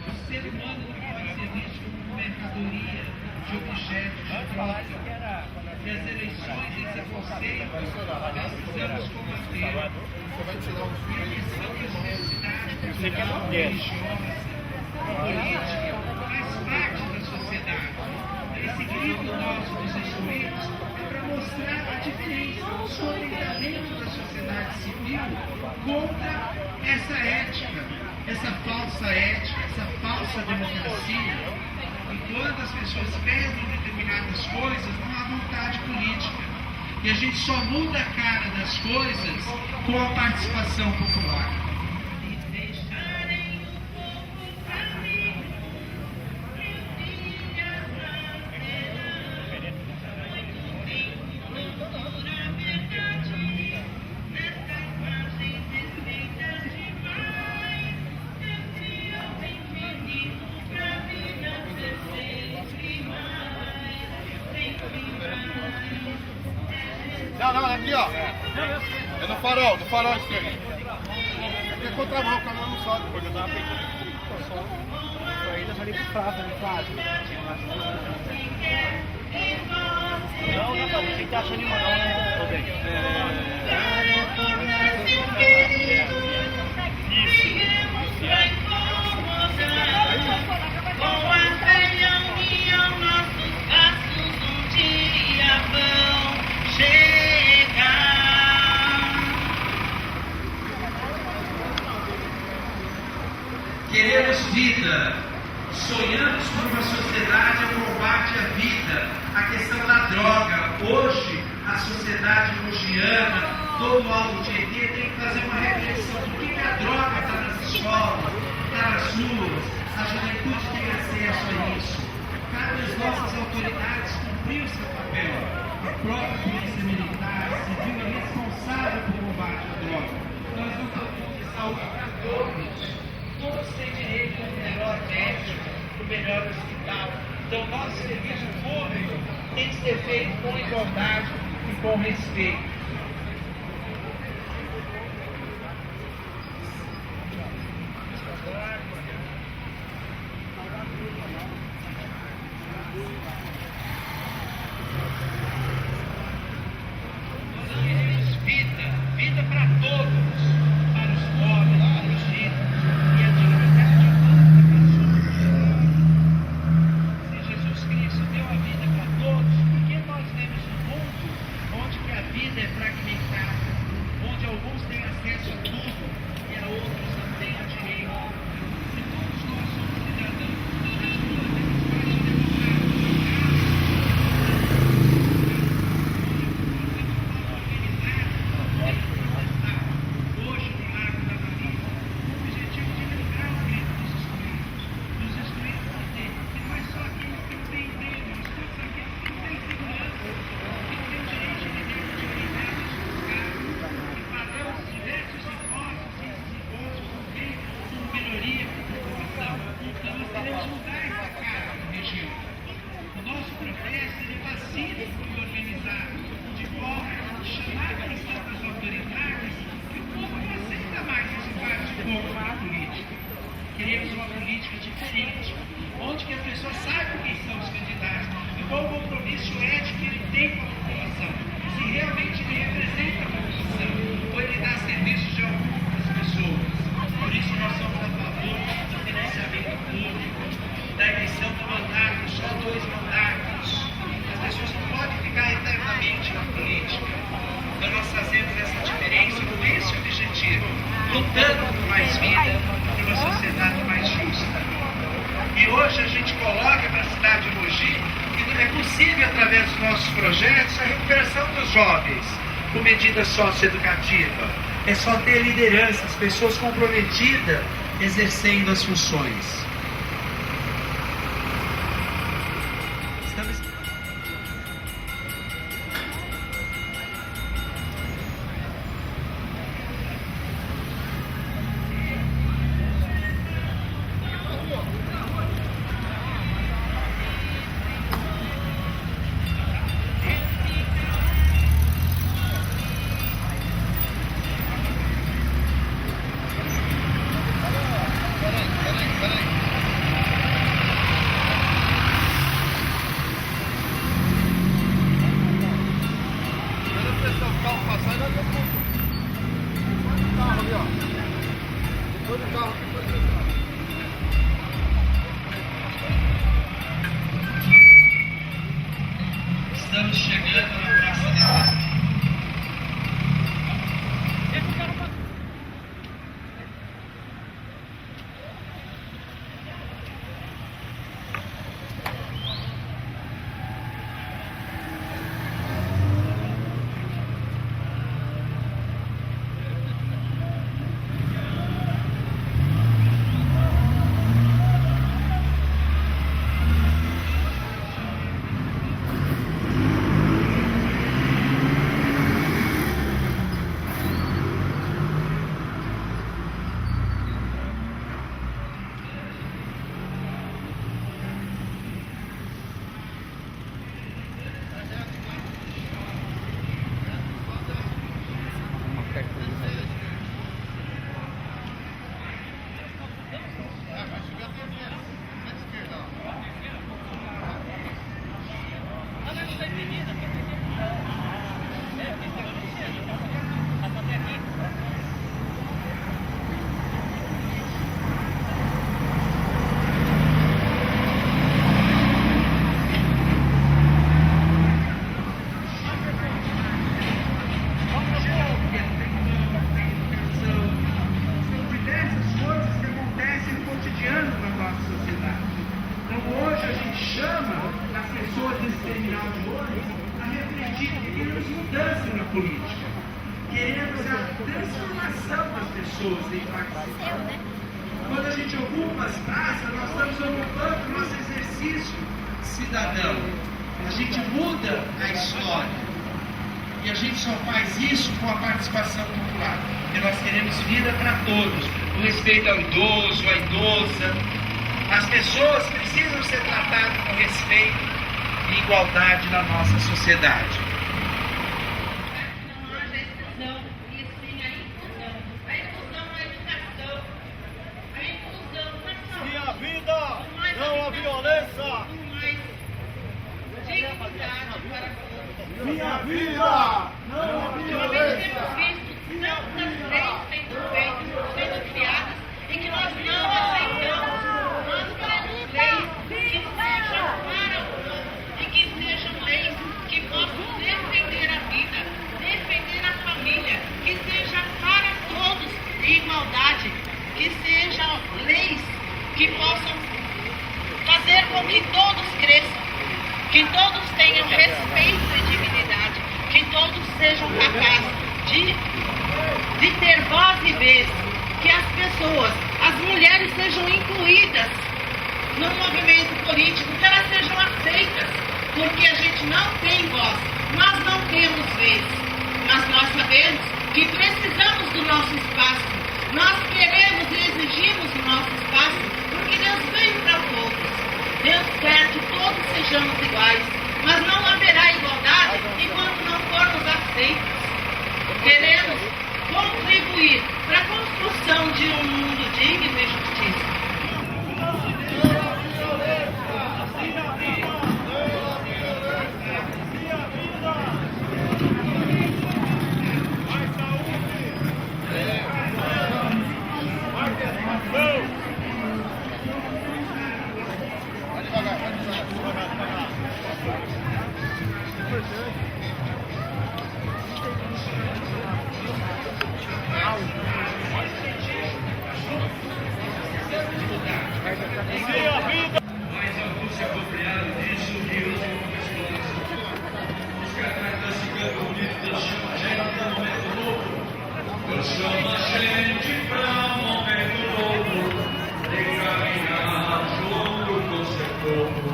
O ser humano não pode ser visto como mercadoria de objetos de troca. E as eleições, esse conceito, precisamos combater. E a questão da diversidade cultural, religiosa, política, faz parte da sociedade. Esse grito nosso dos excluídos é para mostrar a diferença, o solidarismo da sociedade civil contra essa ética, essa falsa ética, essa falsa democracia. E quando as pessoas pedem determinadas coisas, não há vontade política. E a gente só muda a cara das coisas com a participação popular. Não, aqui ó. É no farol esquerdo. Aqui é contramão, o caminhão não sobe. Porque eu tava pegando Ainda falei pro Flávio, né, Flávio? Não, Flávio, você tá achando animal, né? Com a velha união, nossos passos um dia vão chegar. Queremos vida, sonhamos por uma sociedade ao combate à vida, a questão da droga. Hoje, a sociedade mogiana, todo o Alto Tietê tem que fazer uma reflexão do que a droga está nas escolas, está nas ruas, a juventude tem acesso a isso. Cabe às nossas autoridades cumprir o seu papel. A própria polícia militar, civil, é responsável pelo combate à droga. Nós não podemos de saúde para todos. Todos têm direito ao melhor médico, ao melhor hospital. Então, nosso serviço público tem que ser feito com igualdade e com respeito. Vida para todos, para os pobres, para os ricos, e a dignidade humana para todos. Se Jesus Cristo deu a vida para todos, por que nós vemos um mundo onde que a vida é fragmentada, onde alguns têm acesso a tudo e a outros não têm o direito? Se todos nós somos cidadãos, as duas o novo na política. Queremos uma política diferente, onde que as pessoas saibam quem são os candidatos e qual o compromisso ético ele tem com a população, se realmente ele representa a população, ou ele dá serviços de algumas pessoas. Por isso nós somos a favor do financiamento público, da eleição do mandato, só 2 mandatos. As pessoas não podem ficar eternamente na política. Então nós fazemos essa diferença com esse objetivo, lutando por mais vida, por uma sociedade mais justa. E hoje a gente coloca para a cidade de Mogi que é possível, através dos nossos projetos, a recuperação dos jovens com medidas socioeducativas. É só ter liderança, as pessoas comprometidas exercendo as funções. Estamos chegando na Praça da política. Queremos a transformação das pessoas em participação. Quando a gente ocupa as praças, nós estamos ocupando o nosso exercício cidadão. A gente muda a história. E a gente só faz isso com a participação popular. Porque nós queremos vida para todos. O respeito ao idoso, à idosa. As pessoas precisam ser tratadas com respeito e igualdade na nossa sociedade. Minha vida, não a violência. Minha vida, não a violência. Tantas leis sendo criadas e que nós não aceitamos. Nós queremos leis que sejam para o povo e que sejam leis que possam defender a vida, defender a família, que seja para todos em igualdade, que sejam leis que possam fazer com que todos cresçam, que todos tenham respeito e dignidade, que todos sejam capazes de ter voz e vez, que as pessoas, as mulheres sejam incluídas no movimento político, que elas sejam aceitas, porque a gente não tem voz, nós não temos vez, mas nós sabemos que precisamos do nosso espaço, nós queremos e exigimos o nosso espaço, porque Deus veio para todos, Deus quer que todos sejamos iguais, mas não haverá igualdade enquanto não formos aceitos. Queremos contribuir contribuir para a construção de um mundo digno e justiça. Mas alguns se apropriaram disso e usam como explosão. Os cartazes da cigana bonita chamam a gente para um momento novo. Eu chamo a gente para um momento novo. De caminhar junto com seu povo.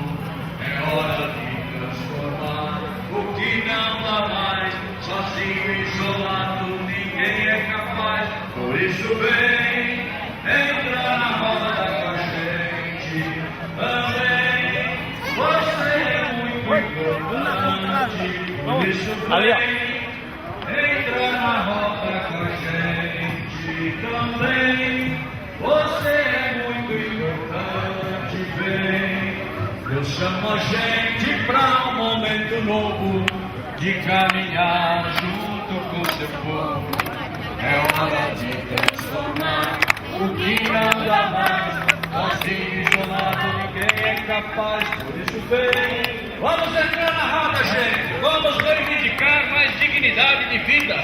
É hora de transformar o que não dá mais. Sozinho, isolado, ninguém é capaz. Por isso vem, entra na roda com a gente. Também você é muito importante. Por isso vem, entra na roda com a gente. Também você é muito importante. Vem, eu chamo a gente pra um momento novo de caminhar junto com seu povo. É hora de transformar o que não dá mais. Sozinho, isolado, ninguém é capaz. Por isso vem, vamos entrar na roda, gente. Vamos reivindicar mais dignidade de vida.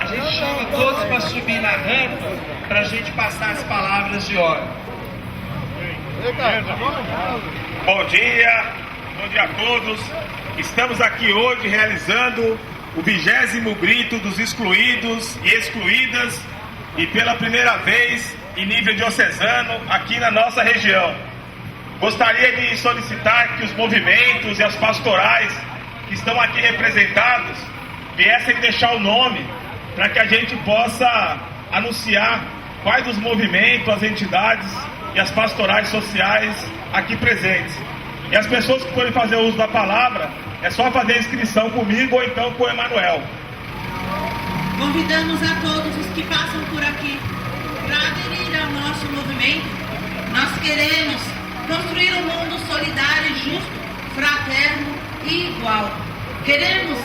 A gente chama todos para subir na rampa para a gente passar as palavras de ordem. Bom dia a todos. Estamos aqui hoje realizando o 20º Grito dos Excluídos e Excluídas e pela primeira vez em nível diocesano aqui na nossa região. Gostaria de solicitar que os movimentos e as pastorais que estão aqui representados viessem deixar o nome para que a gente possa anunciar quais os movimentos, as entidades e as pastorais sociais aqui presentes. E as pessoas que forem fazer uso da palavra, é só fazer a inscrição comigo ou então com o Emanuel. Convidamos a todos os que passam por aqui para aderir ao nosso movimento. Nós queremos construir um mundo solidário, justo, fraterno e igual. Queremos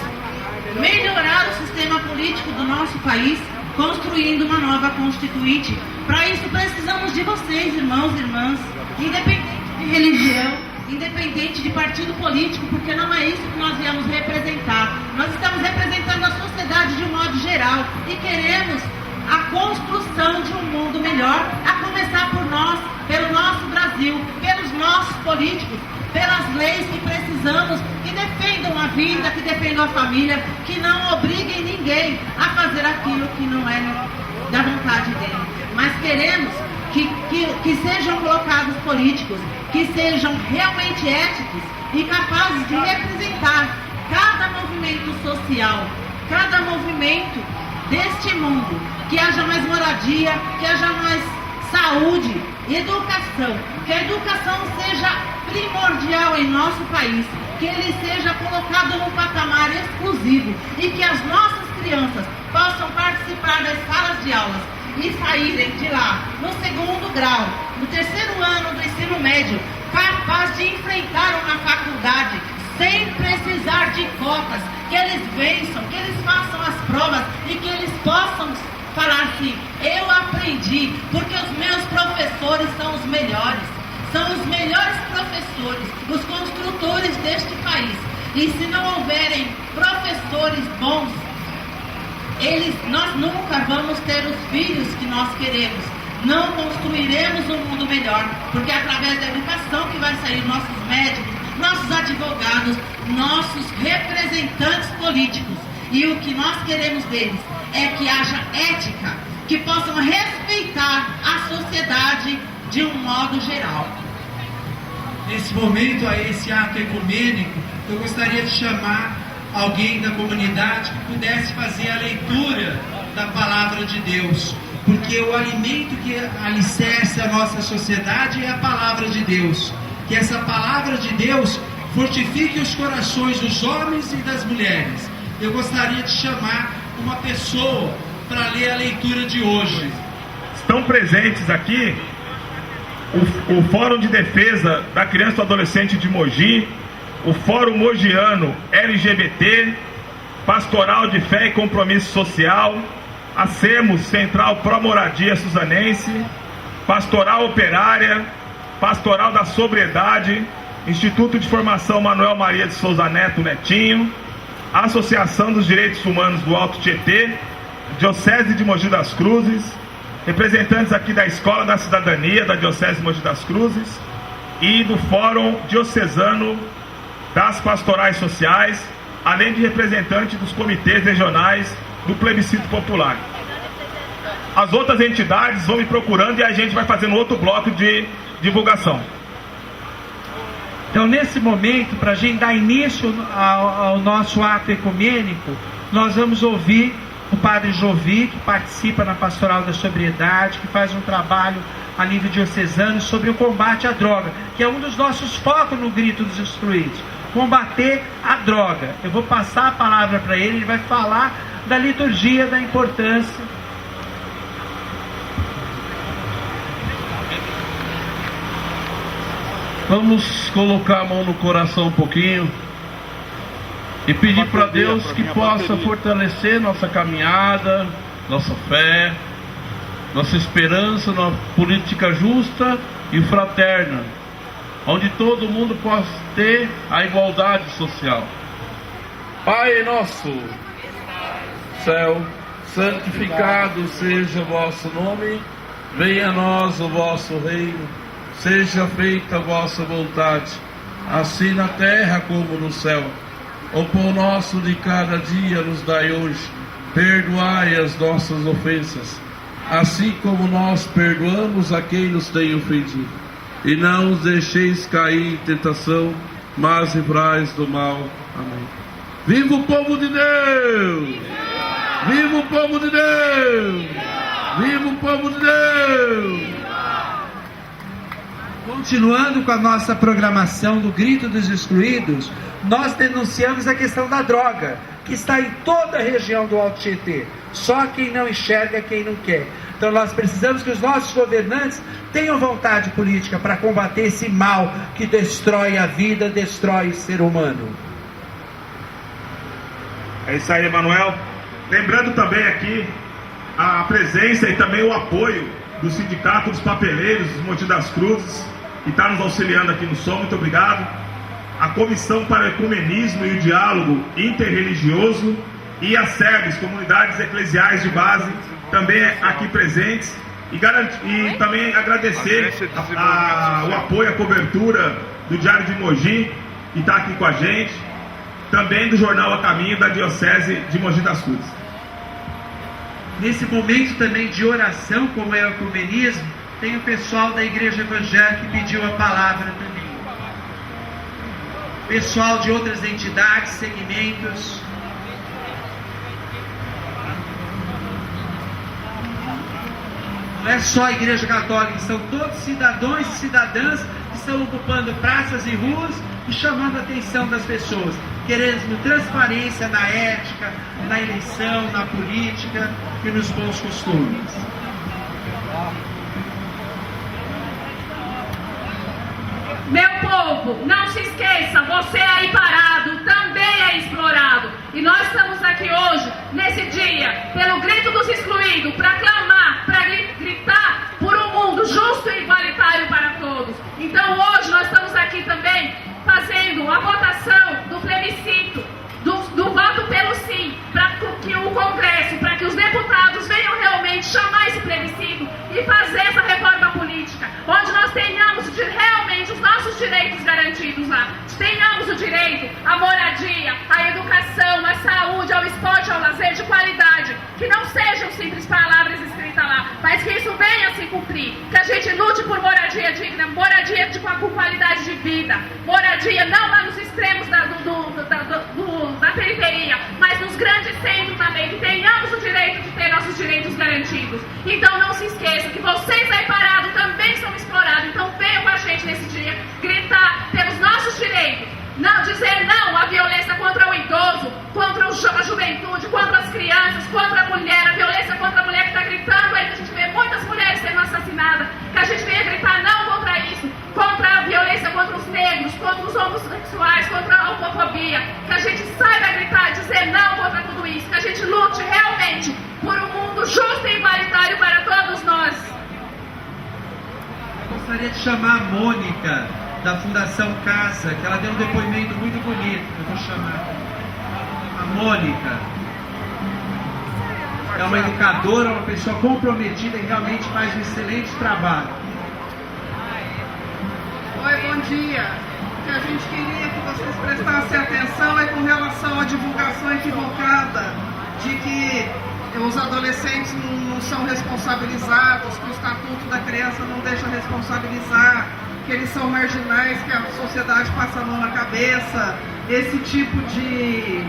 melhorar o sistema político do nosso país, construindo uma nova constituinte. Para isso precisamos de vocês, irmãos e irmãs, independente de religião, independente de partido político, porque não é isso que nós viemos representar. Nós estamos representando a sociedade de um modo geral e queremos a construção de um mundo melhor, a começar por nós, pelo nosso Brasil, pelos nossos políticos, pelas leis que precisamos, que defendam a vida, que defendam a família, que não obriguem ninguém a fazer aquilo que não é da vontade dele. Mas queremos que sejam colocados políticos, que sejam realmente éticos e capazes de representar cada movimento social, cada movimento deste mundo, que haja mais moradia, que haja mais saúde, educação, que a educação seja primordial em nosso país, que ele seja colocado num patamar exclusivo e que as nossas crianças possam participar das salas de aulas e saírem de lá no 2º grau, no 3º ano do ensino médio, capaz de enfrentar uma faculdade sem precisar de cotas, que eles vençam, que eles façam as provas e que eles possam falar assim: eu aprendi, porque os meus professores são os melhores professores, os construtores deste país. E se não houverem professores bons, nós nunca vamos ter os filhos que nós queremos. Não construiremos um mundo melhor, porque é através da educação que vai sair nossos médicos, nossos advogados, nossos representantes políticos. E o que nós queremos deles é que haja ética, que possam respeitar a sociedade de um modo geral. Nesse momento, a esse ato ecumênico, eu gostaria de chamar alguém da comunidade que pudesse fazer a leitura da palavra de Deus, porque o alimento que alicerce a nossa sociedade é a palavra de Deus. Que essa palavra de Deus fortifique os corações dos homens e das mulheres. Eu gostaria de chamar uma pessoa para ler a leitura de hoje. Estão presentes aqui o Fórum de Defesa da Criança e do Adolescente de Mogi, o Fórum Mogiano LGBT, Pastoral de Fé e Compromisso Social, a SEMOS, Central Pro Moradia Suzanense, Pastoral Operária, Pastoral da Sobriedade, Instituto de Formação Manuel Maria de Souza Neto Netinho, Associação dos Direitos Humanos do Alto Tietê, Diocese de Mogi das Cruzes, representantes aqui da Escola da Cidadania da Diocese de Mogi das Cruzes e do Fórum Diocesano das Pastorais Sociais, além de representantes dos comitês regionais do Plebiscito Popular. As outras entidades vão me procurando e a gente vai fazendo outro bloco de divulgação. Então, nesse momento, para a gente dar início ao nosso ato ecumênico, nós vamos ouvir o Padre Jovi, que participa na Pastoral da Sobriedade, que faz um trabalho a nível diocesano sobre o combate à droga, que é um dos nossos focos no Grito dos Excluídos, combater a droga. Eu vou passar a palavra para ele, ele vai falar da liturgia, da importância. Vamos colocar a mão no coração um pouquinho e pedir para Deus que possa fortalecer nossa caminhada, nossa fé, nossa esperança numa política justa e fraterna, onde todo mundo possa ter a igualdade social. Pai nosso, céu, santificado seja o vosso nome, venha a nós o vosso reino, seja feita a vossa vontade, assim na terra como no céu. O pão nosso de cada dia nos dai hoje, perdoai as nossas ofensas, assim como nós perdoamos a quem nos tem ofendido. E não os deixeis cair em tentação, mas livrai-os do mal. Amém. Viva o povo de Deus! Viva o povo de Deus! Viva o povo de Deus! Continuando com a nossa programação do Grito dos Excluídos, nós denunciamos a questão da droga, que está em toda a região do Alto Tietê. Só quem não enxerga, quem não quer. Então nós precisamos que os nossos governantes tenham vontade política para combater esse mal que destrói a vida, destrói o ser humano. É isso aí, Emanuel. Lembrando também aqui a presença e também o apoio do Sindicato dos Papeleiros de Mogi das Cruzes, que está nos auxiliando aqui no som, muito obrigado. A Comissão para o Ecumenismo e o Diálogo Interreligioso e a SEBS, Comunidades Eclesiais de Base, também aqui presentes. E também agradecer o apoio, a cobertura do Diário de Mogi, que está aqui com a gente, também do Jornal A Caminho da Diocese de Mogi das Cruzes. Nesse momento também de oração, como é o ecumenismo, tem o pessoal da Igreja Evangélica que pediu a palavra também. Pessoal de outras entidades, segmentos. Não é só a Igreja Católica, são todos cidadãos e cidadãs que estão ocupando praças e ruas e chamando a atenção das pessoas. Queremos transparência na ética, na eleição, na política e nos bons costumes. Meu povo, não se esqueça, você aí parado também é explorado. E nós estamos aqui hoje, nesse dia, pelo Grito dos Excluídos, para clamar, para gritar por um mundo justo e igualitário para todos. Então hoje nós estamos aqui também fazendo a votação do plebiscito, do voto pelo sim, para que o Congresso, para que os deputados venham realmente chamar esse plebiscito e fazer essa reforma política, onde nós tenhamos realmente os nossos direitos garantidos lá, tenhamos o direito à moradia, à educação, à saúde, ao esporte, ao lazer de qualidade, que não sejam simples palavras escritas lá, mas que isso venha a se cumprir, que a gente lute por moradia digna, moradia com qualidade de vida, moradia não lá nos extremos da periferia, mas nos grandes centros também, que tenhamos o direito de ter nossos direitos garantidos. Então não se esqueçam que vocês aí parados também são explorados, então venham com a gente nesse dia, gritar pelos nossos direitos, não, dizer não à violência contra o idoso, contra a juventude, contra as crianças, frente por um mundo justo e igualitário para todos nós. Eu gostaria de chamar a Mônica, da Fundação Casa, que ela deu um depoimento muito bonito. Eu vou chamar a Mônica. É uma educadora, uma pessoa comprometida e realmente faz um excelente trabalho. Oi, bom dia. O que a gente queria que vocês prestassem atenção é com relação à divulgação equivocada de que os adolescentes não são responsabilizados, que o Estatuto da Criança não deixa responsabilizar, que eles são marginais, que a sociedade passa a mão na cabeça. Esse tipo de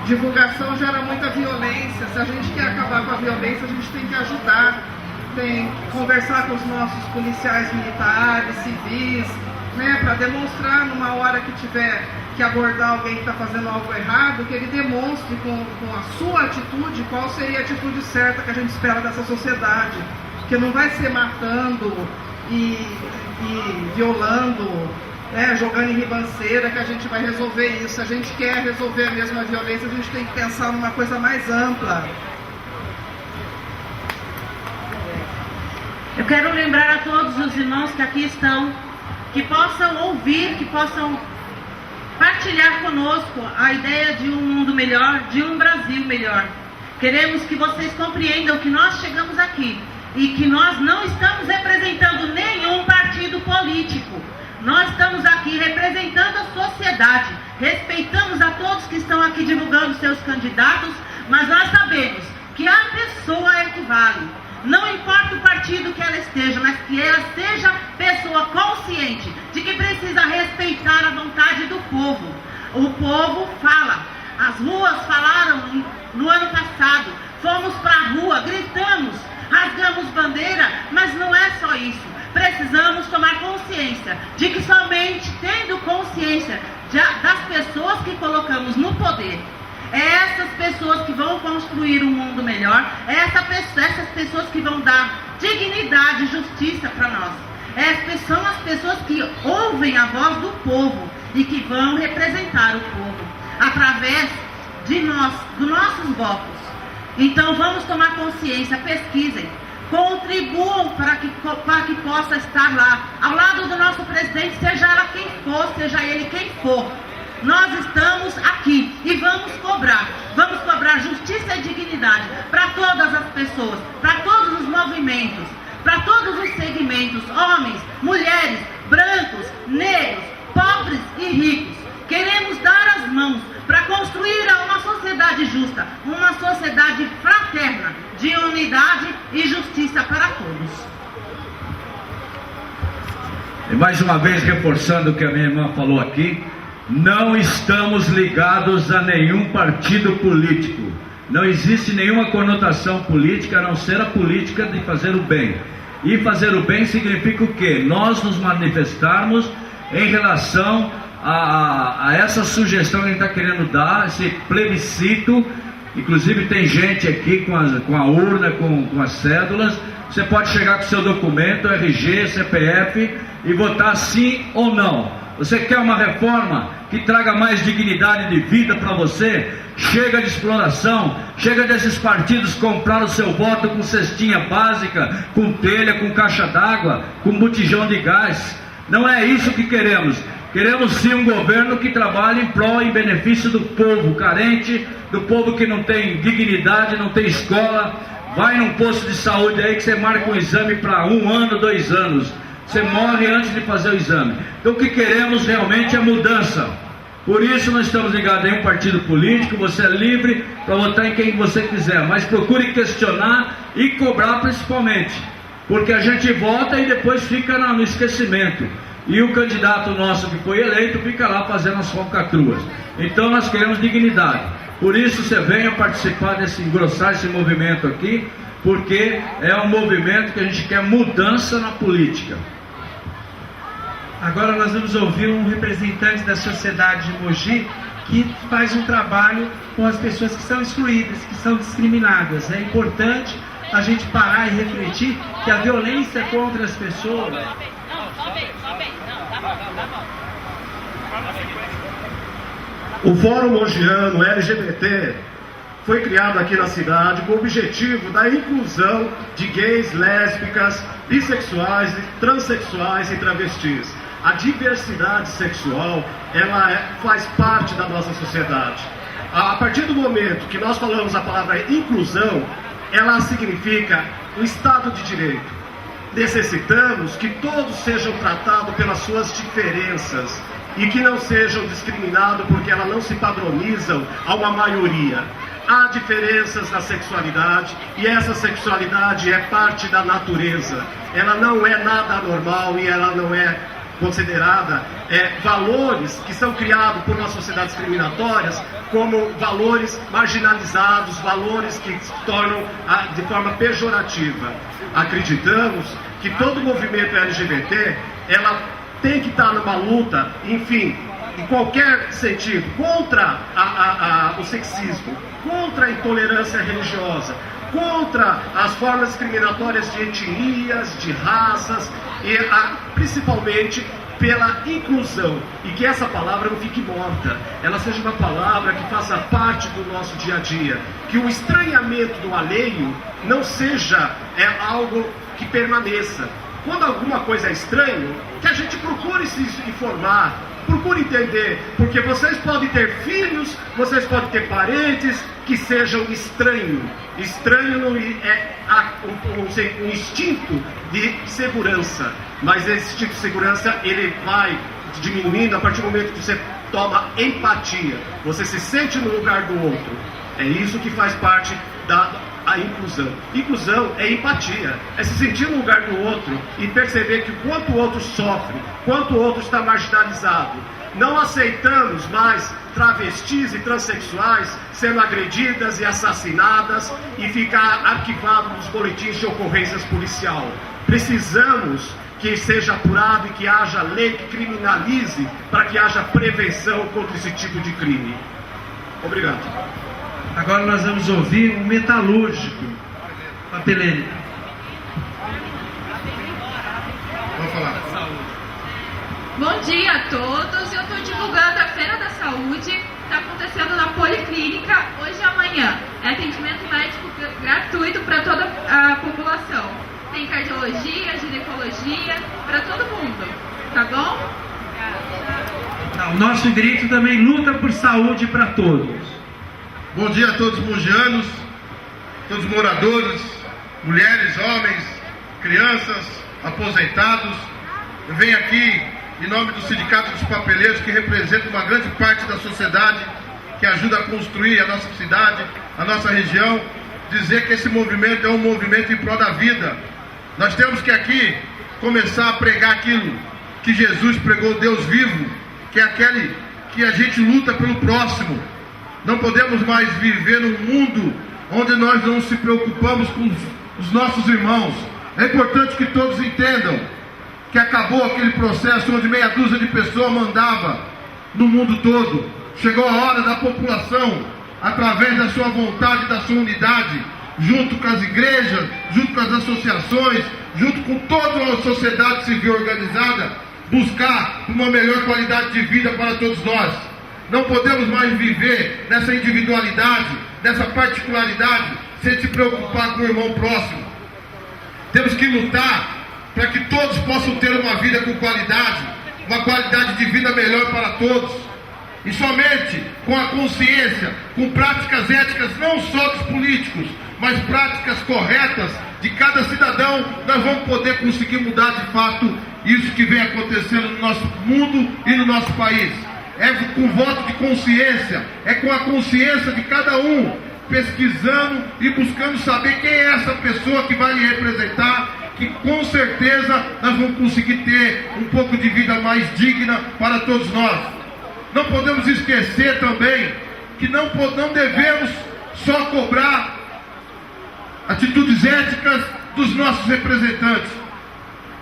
divulgação gera muita violência. Se a gente quer acabar com a violência, a gente tem que ajudar, tem que conversar com os nossos policiais militares, civis, né, para demonstrar numa hora que tiver que abordar alguém que está fazendo algo errado, que ele demonstre com a sua atitude qual seria a atitude certa que a gente espera dessa sociedade, que não vai ser matando e violando, né, jogando em ribanceira que a gente vai resolver isso. Se a gente quer resolver mesmo a violência, a gente tem que pensar numa coisa mais ampla. Eu quero lembrar a todos os irmãos que aqui estão, que possam ouvir, que possam partilhar conosco a ideia de um mundo melhor, de um Brasil melhor. Queremos que vocês compreendam que nós chegamos aqui e que nós não estamos representando nenhum partido político. Nós estamos aqui representando a sociedade. Respeitamos a todos que estão aqui divulgando seus candidatos, mas nós sabemos que a pessoa é que vale. Não importa o partido que ela esteja, mas que ela seja pessoa consciente de que precisa respeitar a vontade do povo. O povo fala. As ruas falaram no ano passado. Fomos para a rua, gritamos, rasgamos bandeira, mas não é só isso. Precisamos tomar consciência de que somente tendo consciência das pessoas que colocamos no poder, é essas pessoas que vão construir um mundo melhor, essas pessoas que vão dar dignidade e justiça para nós. São as pessoas que ouvem a voz do povo e que vão representar o povo através de nós, dos nossos votos. Então vamos tomar consciência, pesquisem, contribuam para que possa estar lá, ao lado do nosso presidente, seja ela quem for, seja ele quem for. Nós estamos aqui e vamos cobrar justiça e dignidade para todas as pessoas, para todos os movimentos, para todos os segmentos, homens, mulheres, brancos, negros, pobres e ricos. Queremos dar as mãos para construir uma sociedade justa, uma sociedade fraterna, de unidade e justiça para todos. E mais uma vez, reforçando o que a minha irmã falou aqui, não estamos ligados a nenhum partido político. Não existe nenhuma conotação política, a não ser a política de fazer o bem. E fazer o bem significa o quê? Nós nos manifestarmos em relação a essa sugestão que a gente está querendo dar, esse plebiscito. Inclusive tem gente aqui com a urna, com as cédulas. Você pode chegar com seu documento, RG, CPF e votar sim ou não. Você quer uma reforma que traga mais dignidade de vida para você? Chega de exploração, chega desses partidos comprar o seu voto com cestinha básica, com telha, com caixa d'água, com botijão de gás. Não é isso que queremos. Queremos sim um governo que trabalhe em prol e benefício do povo carente, do povo que não tem dignidade, não tem escola. Vai num posto de saúde aí que você marca um exame para 1 ano, 2 anos. Você morre antes de fazer o exame. Então o que queremos realmente é mudança. Por isso não estamos ligados a nenhum partido político. Você é livre para votar em quem você quiser, mas procure questionar e cobrar principalmente, porque a gente vota e depois fica no esquecimento. E o candidato nosso que foi eleito fica lá fazendo as falcatruas. Então nós queremos dignidade. Por isso você venha participar engrossar esse movimento aqui, porque é um movimento que a gente quer mudança na política. Agora nós vamos ouvir um representante da sociedade de Mogi que faz um trabalho com as pessoas que são excluídas, que são discriminadas. É importante a gente parar e refletir que a violência contra as pessoas... O Fórum Mogiano LGBT foi criado aqui na cidade com o objetivo da inclusão de gays, lésbicas, bissexuais, transexuais e travestis. A diversidade sexual, ela faz parte da nossa sociedade. A partir do momento que nós falamos a palavra inclusão, ela significa o Estado de Direito. Necessitamos que todos sejam tratados pelas suas diferenças e que não sejam discriminados porque elas não se padronizam a uma maioria. Há diferenças na sexualidade e essa sexualidade é parte da natureza. Ela não é nada anormal e ela não é considerada valores que são criados por uma sociedade discriminatórias como valores marginalizados, valores que se tornam de forma pejorativa. Acreditamos que todo movimento LGBT, ela tem que estar numa luta, enfim, em qualquer sentido, contra o sexismo, contra a intolerância religiosa, contra as formas discriminatórias de etnias, de raças, e principalmente pela inclusão, e que essa palavra não fique morta, ela seja uma palavra que faça parte do nosso dia a dia, que o estranhamento do alheio não seja algo que permaneça. Quando alguma coisa é estranho, que a gente procure se informar, procure entender, porque vocês podem ter filhos, vocês podem ter parentes que sejam estranhos. Estranho é um instinto de segurança, mas esse instinto de segurança ele vai diminuindo a partir do momento que você toma empatia, você se sente no lugar do outro. É isso que faz parte da inclusão. Inclusão é empatia, é se sentir no lugar do outro e perceber que quanto o outro sofre, quanto o outro está marginalizado. Não aceitamos mais travestis e transexuais sendo agredidas e assassinadas e ficar arquivado nos boletins de ocorrências policial. Precisamos que seja apurado e que haja lei que criminalize para que haja prevenção contra esse tipo de crime. Obrigado. Agora nós vamos ouvir um metalúrgico, Papelene. Vamos falar. Bom dia a todos, eu estou divulgando a Feira da Saúde, está acontecendo na Policlínica hoje e amanhã. É atendimento médico gratuito para toda a população. Tem cardiologia, ginecologia, para todo mundo, tá bom? O nosso grito também luta por saúde para todos. Bom dia a todos os mogianos, todos os moradores, mulheres, homens, crianças, aposentados. Eu venho aqui em nome do Sindicato dos Papeleiros, que representa uma grande parte da sociedade, que ajuda a construir a nossa cidade, a nossa região, dizer que esse movimento é um movimento em prol da vida. Nós temos que aqui começar a pregar aquilo que Jesus pregou, Deus vivo, que é aquele que a gente luta pelo próximo. Não podemos mais viver num mundo onde nós não se preocupamos com os nossos irmãos. É importante que todos entendam que acabou aquele processo onde meia dúzia de pessoas mandava no mundo todo. Chegou a hora da população, através da sua vontade, da sua unidade, junto com as igrejas, junto com as associações, junto com toda a sociedade civil organizada, buscar uma melhor qualidade de vida para todos nós. Não podemos mais viver nessa individualidade, nessa particularidade, sem se preocupar com o irmão próximo. Temos que lutar para que todos possam ter uma vida com qualidade, uma qualidade de vida melhor para todos. E somente com a consciência, com práticas éticas não só dos políticos, mas práticas corretas de cada cidadão, nós vamos poder conseguir mudar de fato isso que vem acontecendo no nosso mundo e no nosso país. É com voto de consciência, é com a consciência de cada um, pesquisando e buscando saber quem é essa pessoa que vai lhe representar, que com certeza nós vamos conseguir ter um pouco de vida mais digna para todos nós. Não podemos esquecer também que não devemos só cobrar atitudes éticas dos nossos representantes.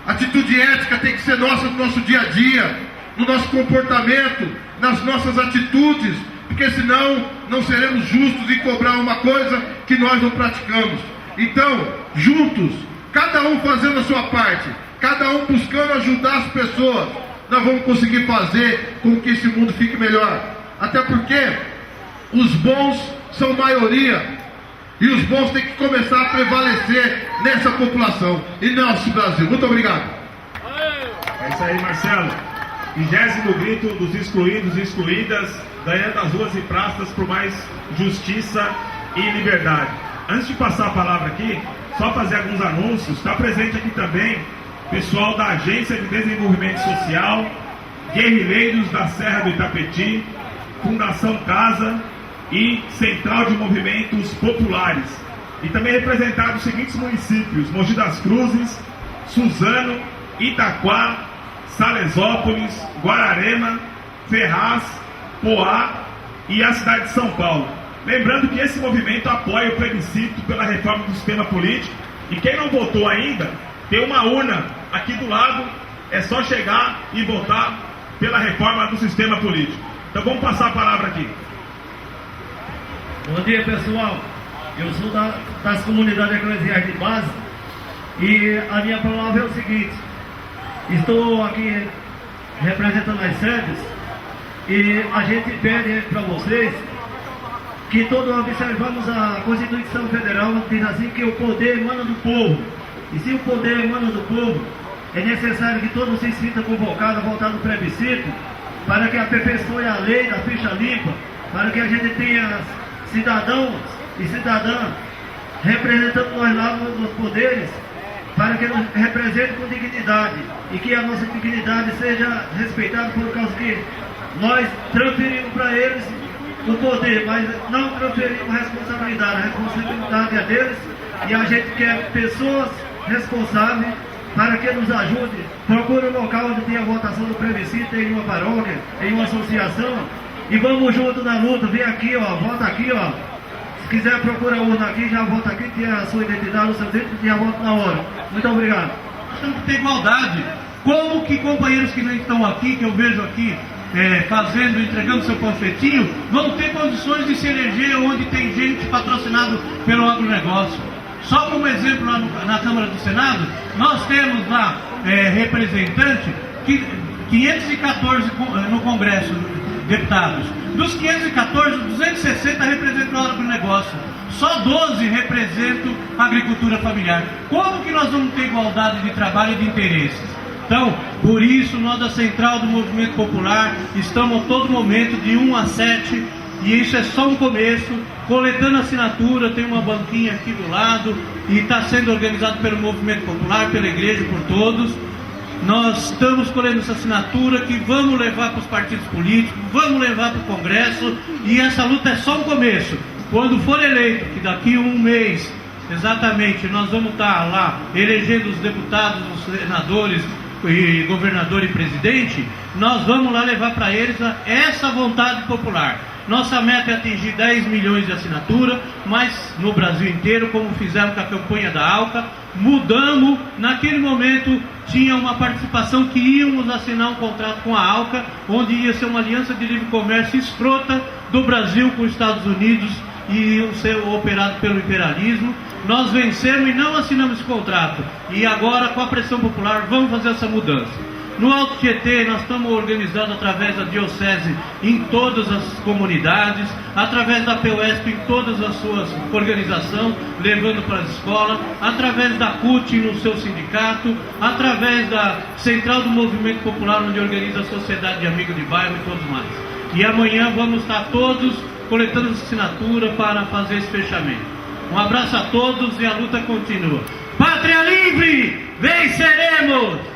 A atitude ética tem que ser nossa no nosso dia a dia, no nosso comportamento, nas nossas atitudes, porque senão não seremos justos em cobrar uma coisa que nós não praticamos. Então, juntos, cada um fazendo a sua parte, cada um buscando ajudar as pessoas, nós vamos conseguir fazer com que esse mundo fique melhor. Até porque os bons são maioria. E os bons têm que começar a prevalecer nessa população e no nosso Brasil. Muito obrigado. É isso aí, Marcelo. 20º grito dos excluídos e excluídas, ganhando as ruas e praças por mais justiça e liberdade. Antes de passar a palavra aqui, só fazer alguns anúncios. Está presente aqui também pessoal da Agência de Desenvolvimento Social, Guerrilheiros da Serra do Itapetí, Fundação Casa e Central de Movimentos Populares. E também representados os seguintes municípios: Mogi das Cruzes, Suzano, Itaquá, Salesópolis, Guararema, Ferraz, Poá e a cidade de São Paulo. Lembrando que esse movimento apoia o plebiscito pela reforma do sistema político, e quem não votou ainda, tem uma urna aqui do lado, é só chegar e votar pela reforma do sistema político. Então vamos passar a palavra aqui. Bom dia, pessoal. Eu sou das comunidades eclesiais de base e a minha palavra é o seguinte: estou aqui representando as sedes e a gente pede para vocês que todos observamos a Constituição Federal, diz assim que o poder emana do povo. E se o poder emana do povo, é necessário que todos se sintam convocados a votar no plebiscito para que aperfeiçoe a lei da ficha limpa, para que a gente tenha cidadãos e cidadãs representando nós lá nos poderes, para que nos representem com dignidade e que a nossa dignidade seja respeitada, por causa que nós transferimos para eles o poder, mas não transferimos a responsabilidade é deles, e a gente quer pessoas responsáveis para que nos ajude. Procure um local onde tem a votação do plebiscito, em uma paróquia, em uma associação, e vamos junto na luta. Vem aqui, ó, vota aqui, ó. Se quiser procurar a urna aqui, já vota aqui, tem a sua identidade, o seu dentro, e já vota na hora. Muito obrigado. Nós temos que ter igualdade. Como que companheiros que não estão aqui, que eu vejo aqui, entregando seu panfletinho, vão ter condições de se eleger onde tem gente patrocinado pelo agronegócio? Só como exemplo, lá na Câmara do Senado, nós temos lá representante, 514 no Congresso, deputados. Dos 514, 260 representam o agronegócio. Só 12 representam a agricultura familiar. Como que nós vamos ter igualdade de trabalho e de interesses? Então, por isso, nós da Central do Movimento Popular estamos a todo momento de 1 a 7, e isso é só um começo, coletando assinatura. Tem uma banquinha aqui do lado e está sendo organizado pelo Movimento Popular, pela igreja, por todos. Nós estamos colhendo essa assinatura que vamos levar para os partidos políticos, vamos levar para o Congresso, e essa luta é só um começo. Quando for eleito, que daqui a um mês exatamente nós vamos estar lá elegendo os deputados, os senadores e governador e presidente, nós vamos lá levar para eles essa vontade popular. Nossa meta é atingir 10 milhões de assinatura, mas no Brasil inteiro, como fizemos com a campanha da ALCA, mudamos. Naquele momento tinha uma participação que íamos assinar um contrato com a ALCA, onde ia ser uma aliança de livre comércio escrota do Brasil com os Estados Unidos, e iam ser operado pelo imperialismo. Nós vencemos e não assinamos esse contrato, e agora, com a pressão popular, vamos fazer essa mudança. No Alto Tietê, nós estamos organizados através da Diocese em todas as comunidades, através da PUESP em todas as suas organizações, levando para as escolas, através da CUT no seu sindicato, através da Central do Movimento Popular, onde organiza a Sociedade de Amigos de Bairro e todos mais. E amanhã vamos estar todos coletando assinatura para fazer esse fechamento. Um abraço a todos e a luta continua. Pátria livre, venceremos!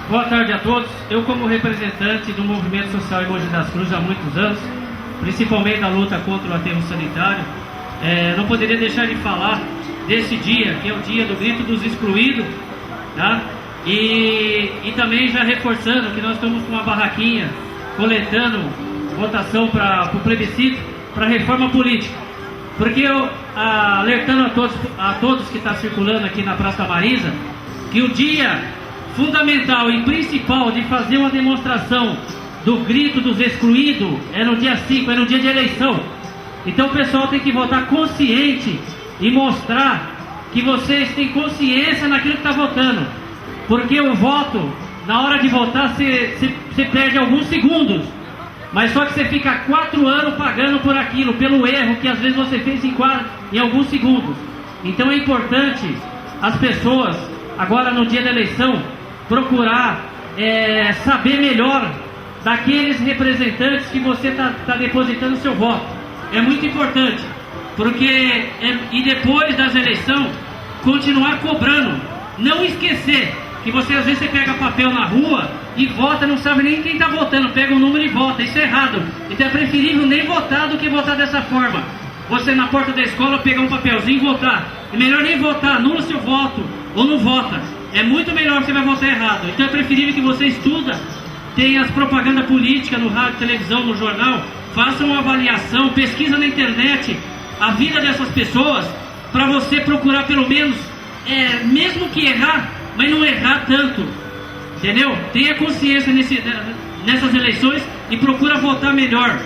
Boa tarde a todos. Eu, como representante do Movimento Social em Mogi das Cruzes há muitos anos, principalmente na luta contra o aterro sanitário, não poderia deixar de falar desse dia, que é o dia do grito dos excluídos, tá? E também já reforçando que nós estamos com uma barraquinha coletando votação para o plebiscito, para a reforma política. Porque eu, alertando a todos que está circulando aqui na Praça Marisa, que o dia fundamental e principal de fazer uma demonstração do grito dos excluídos é no dia 5, é no dia de eleição. Então o pessoal tem que votar consciente e mostrar que vocês têm consciência naquilo que está votando. Porque o voto, na hora de votar, você perde alguns segundos. Mas só que você fica 4 anos pagando por aquilo, pelo erro que às vezes você fez em alguns segundos. Então é importante as pessoas, agora no dia da eleição, procurar saber melhor daqueles representantes que você está depositando seu voto. É muito importante, porque e depois das eleições, continuar cobrando, não esquecer que você às vezes pega papel na rua e vota, não sabe nem quem está votando, pega o número e vota, isso é errado. Então é preferível nem votar do que votar dessa forma. Você na porta da escola pegar um papelzinho e votar, é melhor nem votar, anula seu voto ou não vota, é muito melhor que você vai votar errado. Então é preferível que você estuda, tenha as propagandas políticas no rádio, televisão, no jornal, faça uma avaliação, pesquisa na internet a vida dessas pessoas, para você procurar pelo menos, mesmo que errar, mas não errar tanto, entendeu? Tenha consciência nessas eleições e procura votar melhor,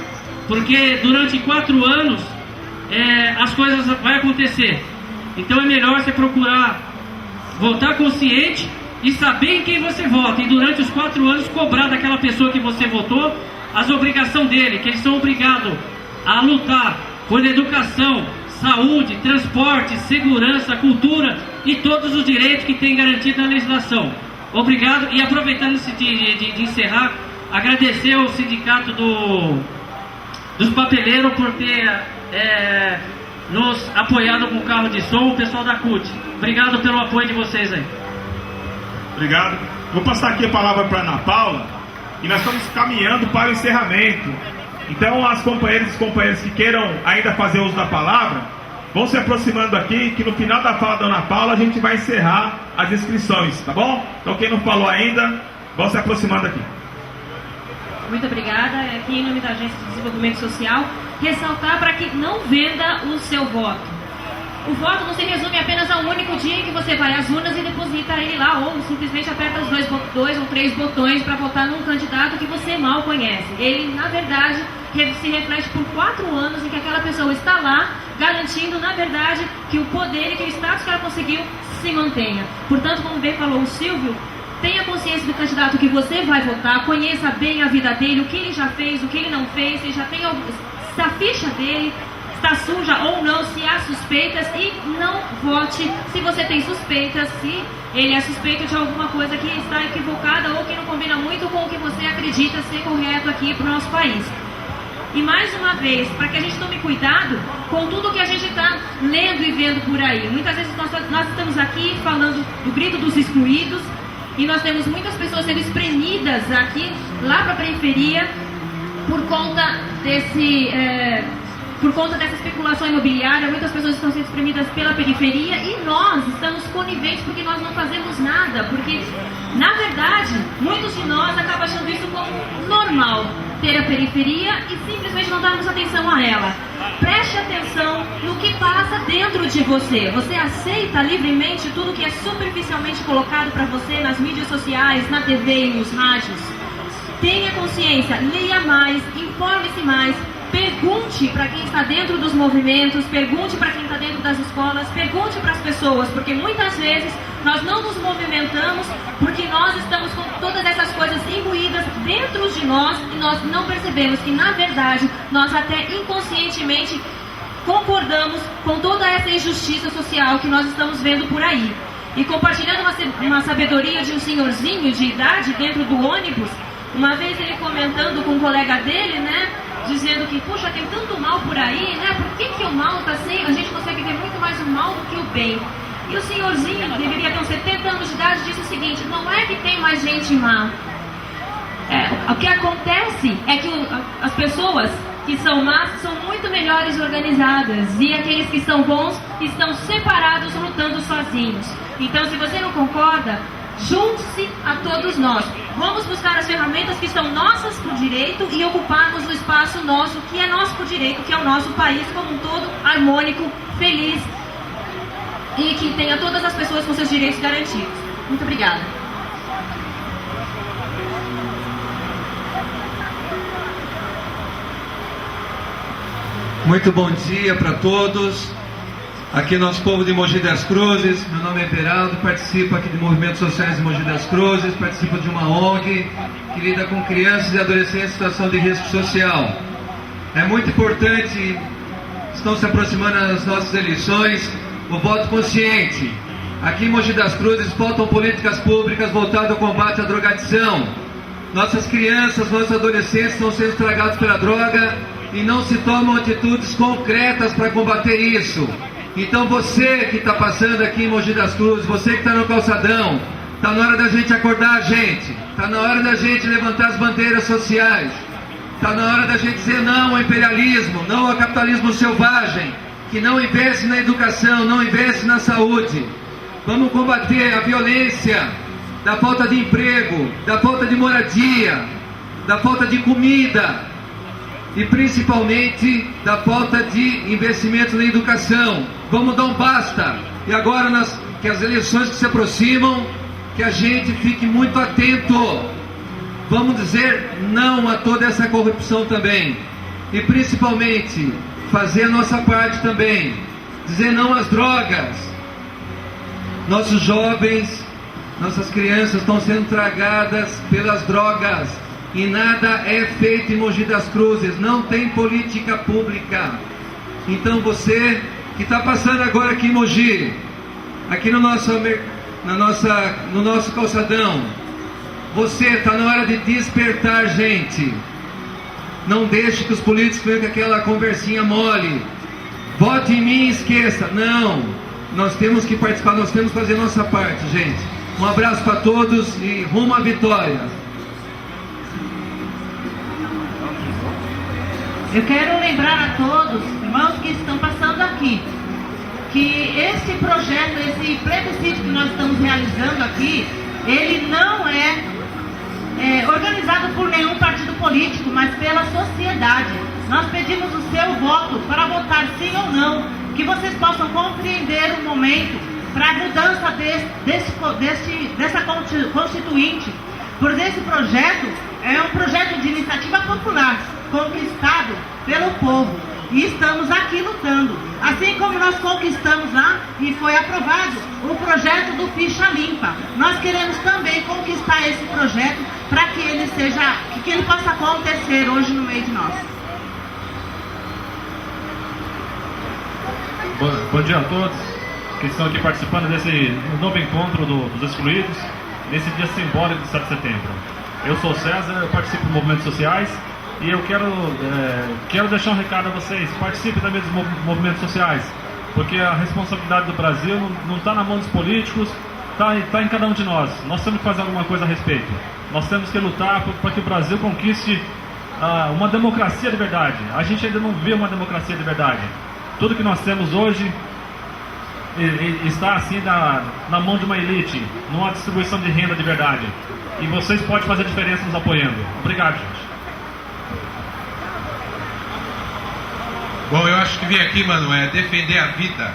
porque durante 4 anos as coisas vão acontecer. Então é melhor você procurar votar consciente e saber em quem você vota, e durante os 4 anos cobrar daquela pessoa que você votou as obrigações dele, que eles são obrigados a lutar por educação, saúde, transporte, segurança, cultura e todos os direitos que tem garantido na legislação. Obrigado. E aproveitando de encerrar, agradecer ao sindicato dos papeleiros por ter nos apoiado com o carro de som, o pessoal da CUT. Obrigado pelo apoio de vocês aí. Obrigado. Vou passar aqui a palavra para a Ana Paula e nós estamos caminhando para o encerramento. Então, as companheiras e companheiros que queiram ainda fazer uso da palavra, vão se aproximando aqui, que no final da fala da Ana Paula a gente vai encerrar as inscrições, tá bom? Então, quem não falou ainda, vão se aproximando aqui. Muito obrigada. Aqui em nome da Agência de Desenvolvimento Social, ressaltar para que não venda o seu voto. O voto não se resume apenas a um único dia em que você vai às urnas e deposita ele lá, ou simplesmente aperta os 2 ou 3 botões para votar num candidato que você mal conhece. Ele, na verdade, se reflete por 4 anos em que aquela pessoa está lá, garantindo, na verdade, que o poder e que o status que ela conseguiu se mantenha. Portanto, como bem falou o Silvio, tenha consciência do candidato que você vai votar, conheça bem a vida dele, o que ele já fez, o que ele não fez, se já tem se a ficha dele está suja ou não, se há suspeitas, e não vote se você tem suspeitas, se ele é suspeito de alguma coisa que está equivocada ou que não combina muito com o que você acredita ser correto aqui para o nosso país. E mais uma vez, para que a gente tome cuidado com tudo que a gente está lendo e vendo por aí. Muitas vezes nós estamos aqui falando do grito dos excluídos e nós temos muitas pessoas sendo espremidas aqui, lá para a periferia, por conta dessa especulação imobiliária. Muitas pessoas estão sendo espremidas pela periferia e nós estamos coniventes porque nós não fazemos nada, porque na verdade muitos de nós acabam achando isso como normal, ter a periferia e simplesmente não darmos atenção a ela. Preste atenção no que passa dentro de você. Você aceita livremente tudo que é superficialmente colocado para você nas mídias sociais, na TV e nos rádios? Tenha consciência, leia mais, informe-se mais, pergunte para quem está dentro dos movimentos, pergunte para quem está dentro das escolas, pergunte para as pessoas, porque muitas vezes nós não nos movimentamos porque nós estamos com todas essas coisas imbuídas dentro de nós e nós não percebemos que, na verdade, nós até inconscientemente concordamos com toda essa injustiça social que nós estamos vendo por aí. E compartilhando uma sabedoria de um senhorzinho de idade dentro do ônibus, uma vez ele comentando com um colega dele, né, dizendo que, puxa, tem tanto mal por aí, né, por que o mal está assim? A gente consegue ver muito mais o mal do que o bem. E o senhorzinho, deveria ter uns 70 anos de idade, disse o seguinte: não é que tem mais gente má. O que acontece é que as pessoas que são más são muito melhores organizadas e aqueles que são bons estão separados, lutando sozinhos. Então, se você não concorda, junte-se a todos nós. Vamos buscar as ferramentas que são nossas por direito e ocuparmos o espaço nosso, que é nosso por direito, que é o nosso país como um todo, harmônico, feliz e que tenha todas as pessoas com seus direitos garantidos. Muito obrigada. Muito bom dia para todos. aqui nosso povo de Mogi das Cruzes. Meu nome é Beraldo, participo aqui de movimentos sociais de Mogi das Cruzes, participo de uma ONG que lida com crianças e adolescentes em situação de risco social. É muito importante, estão se aproximando as nossas eleições, o voto consciente. Aqui em Mogi das Cruzes faltam políticas públicas voltadas ao combate à drogadição. Nossas crianças, nossos adolescentes estão sendo estragados pela droga e não se tomam atitudes concretas para combater isso. Então você que está passando aqui em Mogi das Cruzes, você que está no calçadão, está na hora da gente acordar a gente, está na hora da gente levantar as bandeiras sociais, está na hora da gente dizer não ao imperialismo, não ao capitalismo selvagem, que não investe na educação, não investe na saúde. Vamos combater a violência da falta de emprego, da falta de moradia, da falta de comida e principalmente da falta de investimento na educação. Vamos dar um basta. E agora, que as eleições que se aproximam, que a gente fique muito atento. Vamos dizer não a toda essa corrupção também. E principalmente, fazer a nossa parte também. Dizer não às drogas. Nossos jovens, nossas crianças estão sendo tragadas pelas drogas. E nada é feito em Mogi das Cruzes, não tem política pública. Então você que está passando agora aqui em Mogi, aqui no nosso calçadão, você está na hora de despertar, gente. Não deixe que os políticos venham com aquela conversinha mole. Vote em mim e esqueça. Não, nós temos que participar, nós temos que fazer nossa parte, gente. Um abraço para todos e rumo à vitória. Eu quero lembrar a todos, irmãos que estão passando aqui, que esse projeto, esse plebiscito que nós estamos realizando aqui, ele não é organizado por nenhum partido político, mas pela sociedade. Nós pedimos o seu voto para votar sim ou não, que vocês possam compreender o momento para a mudança dessa constituinte, pois esse projeto é um projeto de iniciativa popular, conquistado pelo povo, e estamos aqui lutando, assim como nós conquistamos lá e foi aprovado o projeto do Ficha Limpa. Nós queremos também conquistar esse projeto para que ele possa acontecer hoje no meio de nós. Bom dia a todos que estão aqui participando desse novo encontro dos excluídos, nesse dia simbólico de 7 de setembro. Eu sou o César, eu participo de movimentos sociais e eu quero deixar um recado a vocês. Participem também dos movimentos sociais, porque a responsabilidade do Brasil não está na mão dos políticos, está em cada um de nós. Nós temos que fazer alguma coisa a respeito. Nós temos que lutar para que o Brasil conquiste uma democracia de verdade. A gente ainda não vê uma democracia de verdade. Tudo que nós temos hoje está assim na mão de uma elite, numa distribuição de renda de verdade. E vocês podem fazer diferença nos apoiando. Obrigado, gente. Bom, eu acho que vim aqui, mano, defender a vida,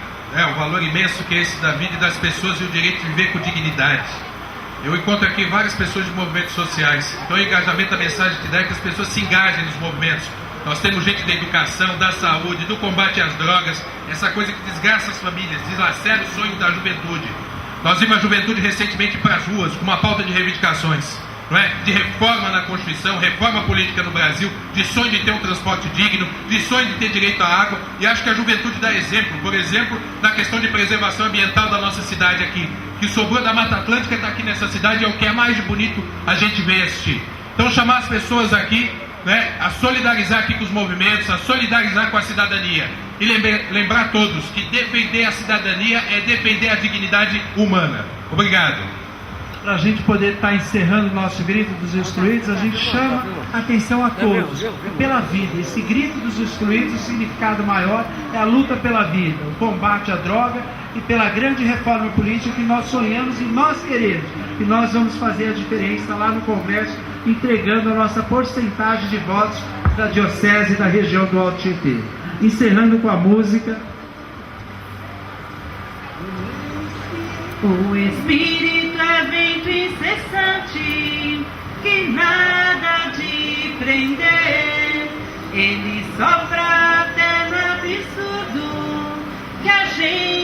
o valor imenso que é esse da vida e das pessoas e o direito de viver com dignidade. Eu encontro aqui várias pessoas de movimentos sociais. Então o engajamento, a mensagem que dá é que as pessoas se engajem nos movimentos. Nós temos gente da educação, da saúde, do combate às drogas, essa coisa que desgasta as famílias, deslacera o sonho da juventude. Nós vimos a juventude recentemente para as ruas com uma pauta de reivindicações, não é? De reforma na Constituição, reforma política no Brasil, de sonho de ter um transporte digno, de sonho de ter direito à água, e acho que a juventude dá exemplo, por exemplo, na questão de preservação ambiental da nossa cidade aqui, que sobrou da Mata Atlântica, está aqui nessa cidade, é o que é mais bonito a gente ver e assistir. Então chamar as pessoas aqui, né, a solidarizar aqui com os movimentos, a solidarizar com a cidadania, e lembrar a todos que defender a cidadania é defender a dignidade humana. Obrigado. Para a gente poder estar encerrando o nosso grito dos excluídos, a gente chama a atenção a todos, pela vida. Esse grito dos excluídos, o significado maior é a luta pela vida, o combate à droga e pela grande reforma política que nós sonhamos e nós queremos. E nós vamos fazer a diferença lá no Congresso, entregando a nossa porcentagem de votos da Diocese da região do Alto Tietê. Encerrando com a música. O Espírito é vento incessante, que nada de prender. Ele sopra até no absurdo, que a gente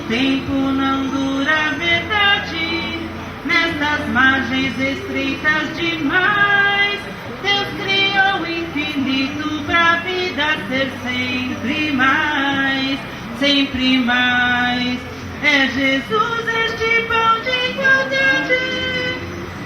tempo não dura a verdade, nestas margens estreitas demais, Deus criou o infinito pra vida ser sempre mais, sempre mais. É Jesus este pão de igualdade,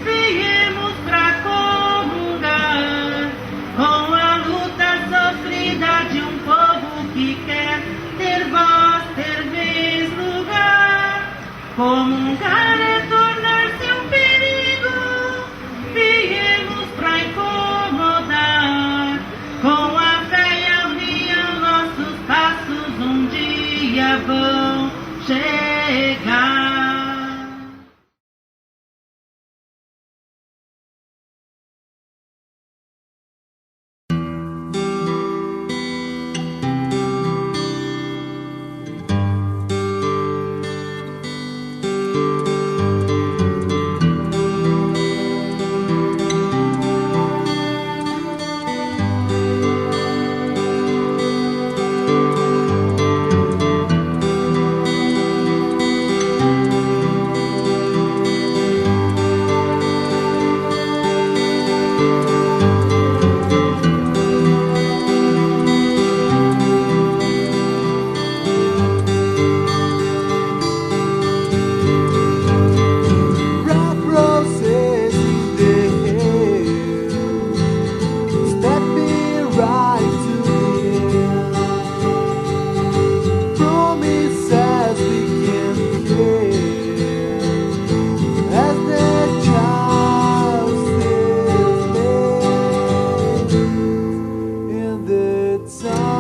viemos pra comungar com a luta sofrida de um povo que quer ter voz, ter vez, lugar. Comungar é tornar-se um perigo, viemos pra incomodar. Com a fé e a união, nossos passos um dia vão chegar. Time